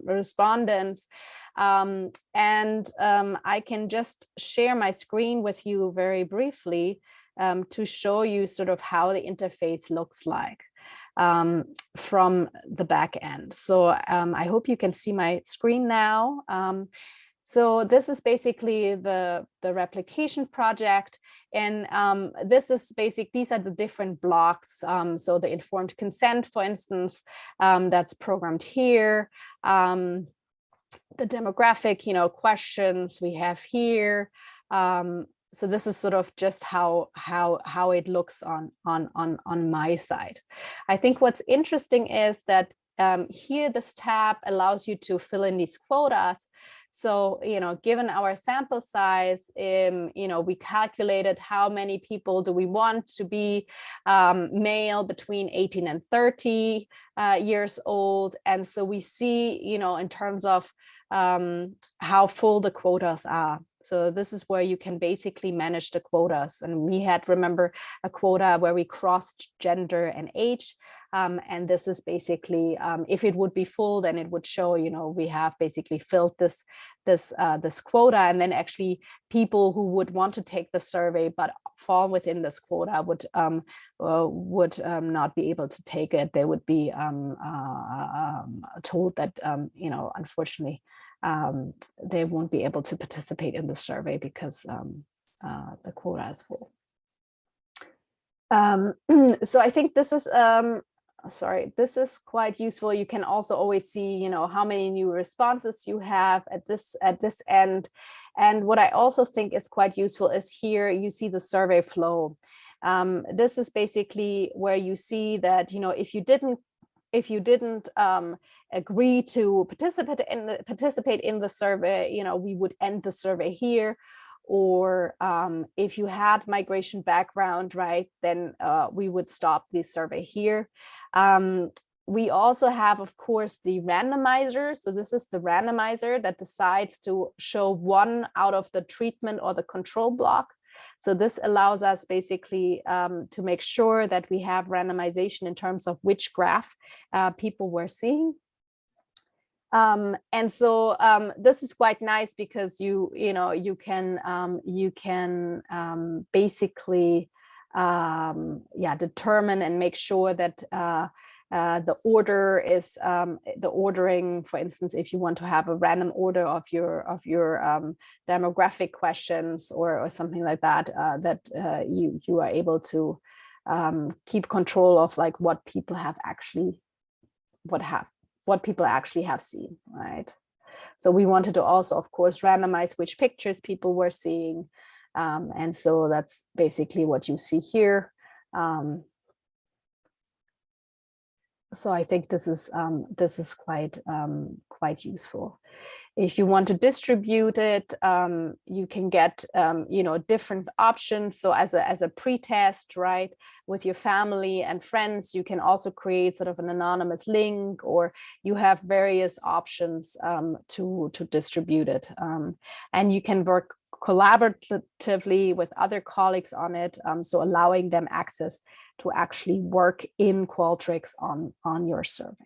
respondents. I can just share my screen with you very briefly to show you sort of how the interface looks like from the back end. So I hope you can see my screen now. So this is basically the replication project, and this is these are the different blocks. So the informed consent, for instance, that's programmed here. The demographic, questions we have here. So this is sort of just how it looks on my side. I think what's interesting is that here this tab allows you to fill in these quotas. So, given our sample size, we calculated how many people do we want to be male between 18 and 30 years old. And so we see, in terms of how full the quotas are. So this is where you can basically manage the quotas. And we had, remember, a quota where we crossed gender and age. And this is basically, if it would be full, then it would show, we have basically filled this quota, and then actually people who would want to take the survey but fall within this quota would not be able to take it. They would be told that, unfortunately, they won't be able to participate in the survey because the quota is full. So I think this is this is quite useful. You can also always see, how many new responses you have at this end. And what I also think is quite useful is here you see the survey flow. This is basically where you see that, if you didn't agree to participate in the survey, we would end the survey here. Or if you had migration background, right, then we would stop the survey here. We also have, of course, the randomizer. So this is the randomizer that decides to show one out of the treatment or the control block. So this allows us basically to make sure that we have randomization in terms of which graph people were seeing. And so this is quite nice because you can basically determine and make sure that the order is the ordering. For instance, if you want to have a random order of your demographic questions or something like that, you are able to keep control of like what people actually have seen, right? So we wanted to also, of course, randomize which pictures people were seeing, and so that's basically what you see here. So I think this is quite useful. If you want to distribute it, you can get, different options. So as a pre-test, right, with your family and friends, you can also create sort of an anonymous link, or you have various options to distribute it. And you can work collaboratively with other colleagues on it, so allowing them access to actually work in Qualtrics on your survey.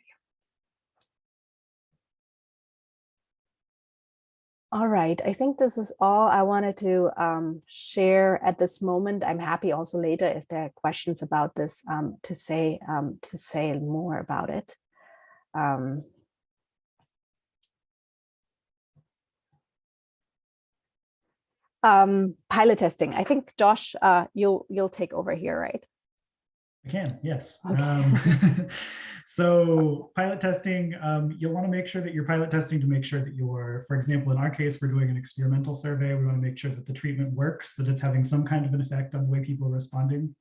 All right, I think this is all I wanted to share at this moment. I'm happy also later if there are questions about this to say more about it. Pilot testing. I think Josh, you'll take over here, right? I can, yes. Okay. So pilot testing, you'll want to make sure that you're pilot testing to make sure that you're, for example, in our case, we're doing an experimental survey. We want to make sure that the treatment works, that it's having some kind of an effect on the way people are responding,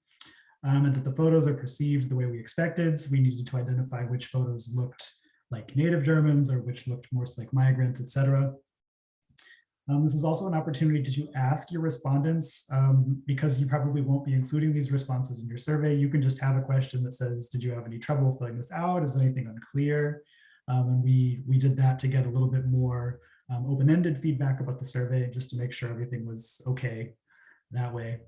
and that the photos are perceived the way we expected. So we needed to identify which photos looked like native Germans or which looked more like migrants, etc. This is also an opportunity to ask your respondents, because you probably won't be including these responses in your survey. You can just have a question that says, did you have any trouble filling this out? Is anything unclear? And we did that to get a little bit more open-ended feedback about the survey, just to make sure everything was okay that way.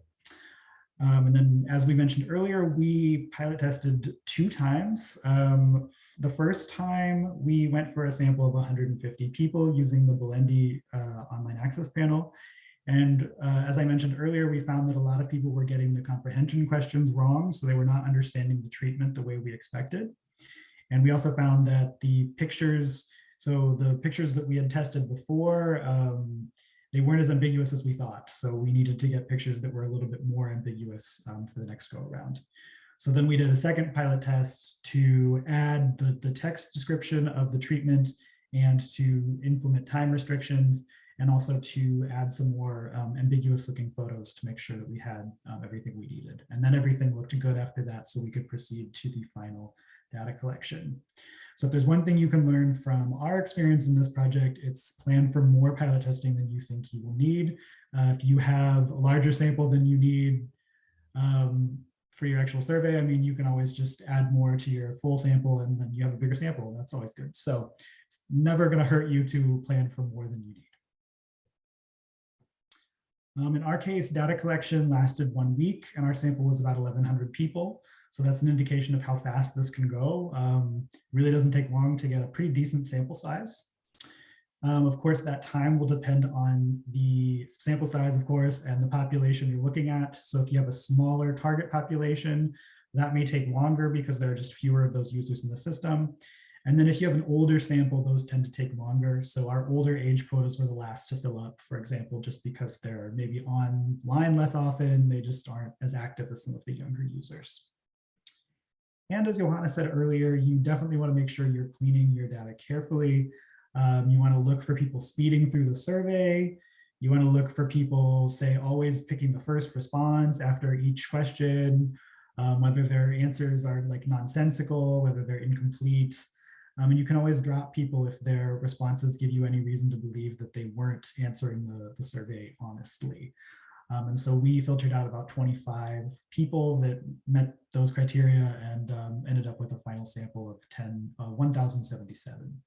And then, as we mentioned earlier, we pilot tested 2 times. The first time we went for a sample of 150 people using the Belendi online access panel. And as I mentioned earlier, we found that a lot of people were getting the comprehension questions wrong. So they were not understanding the treatment the way we expected. And we also found that the pictures, so the pictures that we had tested before, they weren't as ambiguous as we thought. So we needed to get pictures that were a little bit more ambiguous for the next go around. So then we did a second pilot test to add the text description of the treatment and to implement time restrictions, and also to add some more ambiguous looking photos to make sure that we had everything we needed. And then everything looked good after that, so we could proceed to the final data collection. So if there's one thing you can learn from our experience in this project, it's plan for more pilot testing than you think you will need. If you have a larger sample than you need for your actual survey, I mean, you can always just add more to your full sample and then you have a bigger sample, and that's always good. So it's never going to hurt you to plan for more than you need. In our case, data collection lasted 1 week and our sample was about 1,100 people. So that's an indication of how fast this can go. Really doesn't take long to get a pretty decent sample size. Of course, that time will depend on the sample size, of course, and the population you're looking at. So if you have a smaller target population, that may take longer because there are just fewer of those users in the system. And then if you have an older sample, those tend to take longer. So our older age quotas were the last to fill up, for example, just because they're maybe online less often, they just aren't as active as some of the younger users. And as Johanna said earlier, you definitely want to make sure you're cleaning your data carefully. You want to look for people speeding through the survey. You want to look for people, say, always picking the first response after each question, whether their answers are like nonsensical, whether they're incomplete. And you can always drop people if their responses give you any reason to believe that they weren't answering the survey honestly. And so we filtered out about 25 people that met those criteria and ended up with a final sample of 1,077.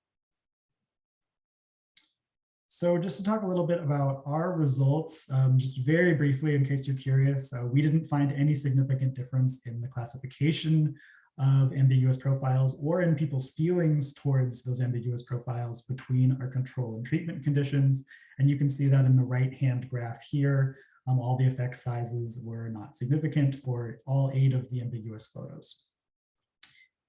So just to talk a little bit about our results, just very briefly, in case you're curious, we didn't find any significant difference in the classification of ambiguous profiles or in people's feelings towards those ambiguous profiles between our control and treatment conditions. And you can see that in the right-hand graph here. All the effect sizes were not significant for all 8 of the ambiguous photos.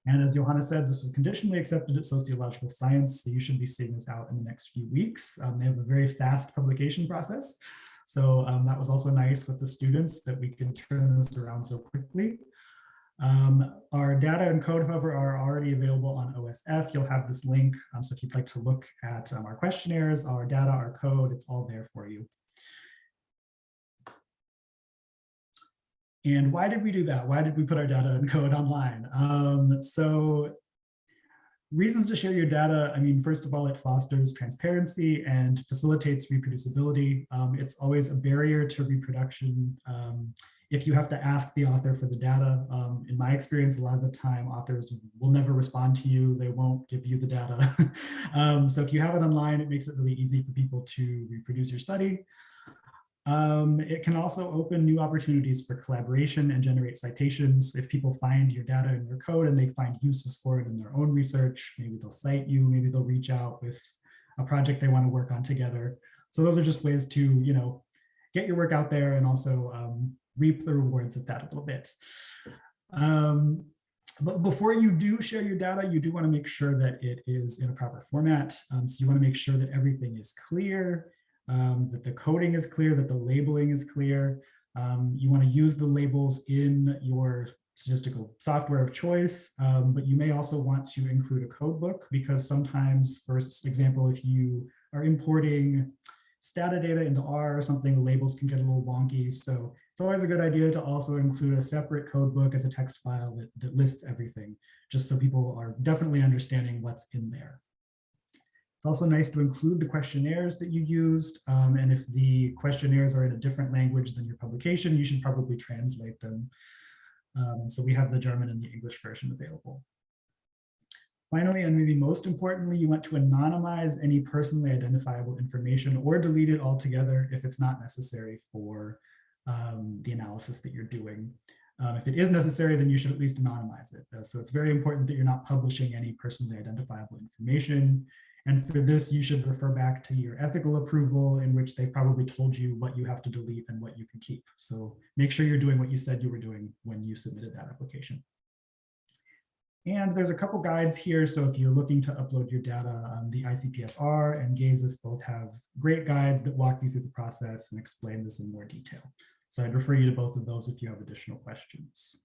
And as Johanna said, this was conditionally accepted at Sociological Science, so you should be seeing this out in the next few weeks. They have a very fast publication process. So that was also nice with the students that we can turn this around so quickly. Our data and code, however, are already available on OSF. You'll have this link. So if you'd like to look at our questionnaires, our data, our code, it's all there for you. And why did we do that? Why did we put our data and code online? So Reasons to share your data, I mean, first of all, it fosters transparency and facilitates reproducibility. It's always a barrier to reproduction if you have to ask the author for the data. In my experience, a lot of the time, authors will never respond to you. They won't give you the data. So if you have it online, it makes it really easy for people to reproduce your study. It can also open new opportunities for collaboration and generate citations. If people find your data in your code and they find uses for it in their own research, maybe they'll cite you, maybe they'll reach out with a project they want to work on together. So those are just ways to, you know, get your work out there and also reap the rewards of that a little bit. But before you do share your data, you do want to make sure that it is in a proper format. So you want to make sure that everything is clear, that the coding is clear, that the labeling is clear. You want to use the labels in your statistical software of choice, but you may also want to include a code book, because sometimes, for example, if you are importing stata data into R or something, the labels can get a little wonky. So it's always a good idea to also include a separate code book as a text file that lists everything, just so people are definitely understanding what's in there. It's also nice to include the questionnaires that you used. And if the questionnaires are in a different language than your publication, you should probably translate them. So we have the German and the English version available. Finally, and maybe most importantly, you want to anonymize any personally identifiable information or delete it altogether if it's not necessary for the analysis that you're doing. If it is necessary, then you should at least anonymize it. So it's very important that you're not publishing any personally identifiable information. And for this, you should refer back to your ethical approval, in which they've probably told you what you have to delete and what you can keep. So make sure you're doing what you said you were doing when you submitted that application. And there's a couple guides here. So if you're looking to upload your data, the ICPSR and MZES both have great guides that walk you through the process and explain this in more detail. So I'd refer you to both of those if you have additional questions.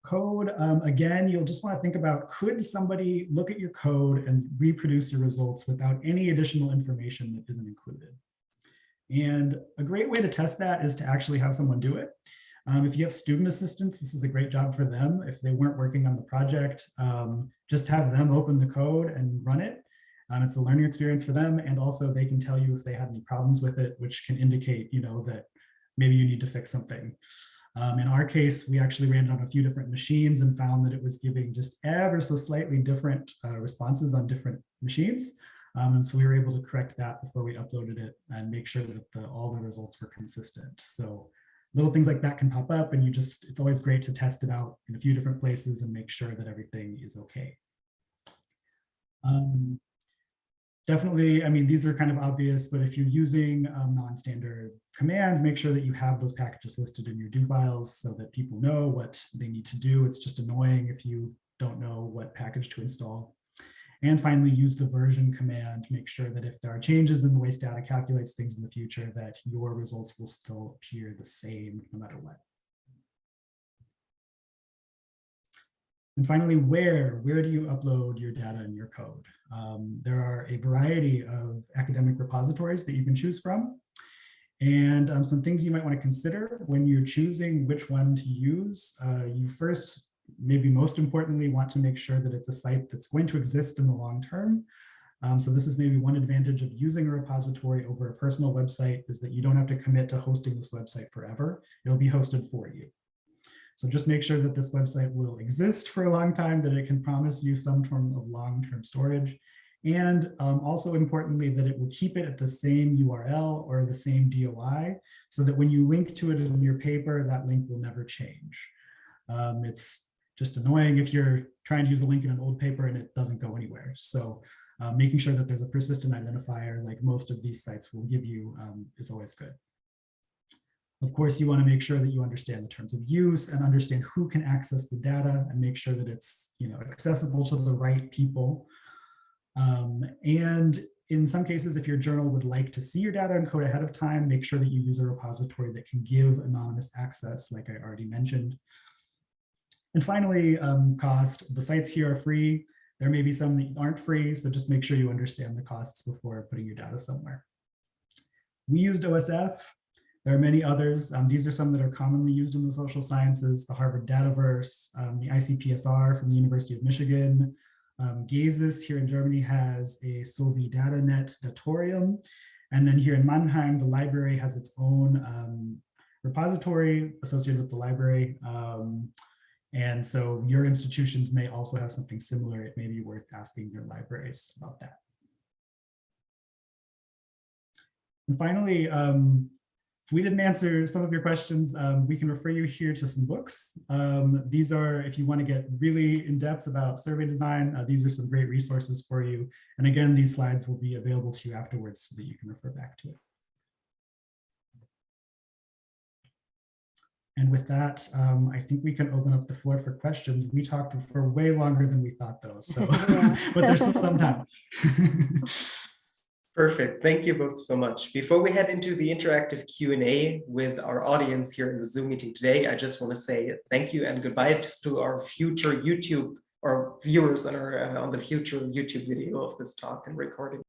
Code, again, you'll just want to think about, could somebody look at your code and reproduce your results without any additional information that isn't included? And a great way to test that is to actually have someone do it. If you have student assistants, this is a great job for them. If they weren't working on the project, just have them open the code and run it. It's a learning experience for them. And also they can tell you if they had any problems with it, which can indicate, you know, that maybe you need to fix something. In our case, we actually ran it on a few different machines and found that it was giving just ever so slightly different responses on different machines. And so we were able to correct that before we uploaded it and make sure that all the results were consistent. So little things like that can pop up, and it's always great to test it out in a few different places and make sure that everything is okay. Definitely, I mean, these are kind of obvious, but if you're using non-standard commands, make sure that you have those packages listed in your do files so that people know what they need to do. It's just annoying if you don't know what package to install. And finally, use the version command to make sure that if there are changes in the way Stata calculates things in the future, that your results will still appear the same no matter what. And finally, where do you upload your data and your code? There are a variety of academic repositories that you can choose from. And some things you might want to consider when you're choosing which one to use. You first, maybe most importantly, want to make sure that it's a site that's going to exist in the long term. So this is maybe one advantage of using a repository over a personal website, is that you don't have to commit to hosting this website forever. It'll be hosted for you. So just make sure that this website will exist for a long time, that it can promise you some form of long-term storage. And also importantly, that it will keep it at the same URL or the same DOI, so that when you link to it in your paper, that link will never change. It's just annoying if you're trying to use a link in an old paper and it doesn't go anywhere. So making sure that there's a persistent identifier, like most of these sites will give you, is always good. Of course, you want to make sure that you understand the terms of use and understand who can access the data, and make sure that it's, you know, accessible to the right people. And in some cases, if your journal would like to see your data and code ahead of time, make sure that you use a repository that can give anonymous access, like I already mentioned. And finally, cost. The sites here are free. There may be some that aren't free, so just make sure you understand the costs before putting your data somewhere. We used OSF. There are many others. These are some that are commonly used in the social sciences: the Harvard Dataverse, the ICPSR from the University of Michigan. MZES here in Germany has a Solvi DataNet datorium. And then here in Mannheim, the library has its own repository associated with the library. And so your institutions may also have something similar. It may be worth asking your libraries about that. And finally, if we didn't answer some of your questions, we can refer you here to some books. These are, if you want to get really in depth about survey design, these are some great resources for you. And again, these slides will be available to you afterwards so that you can refer back to it. And with that, I think we can open up the floor for questions. We talked for way longer than we thought though, so, but there's still some time. Perfect. Thank you both so much. Before we head into the interactive Q&A with our audience here in the Zoom meeting today, I just want to say thank you and goodbye to our future YouTube or viewers on the future YouTube video of this talk and recording.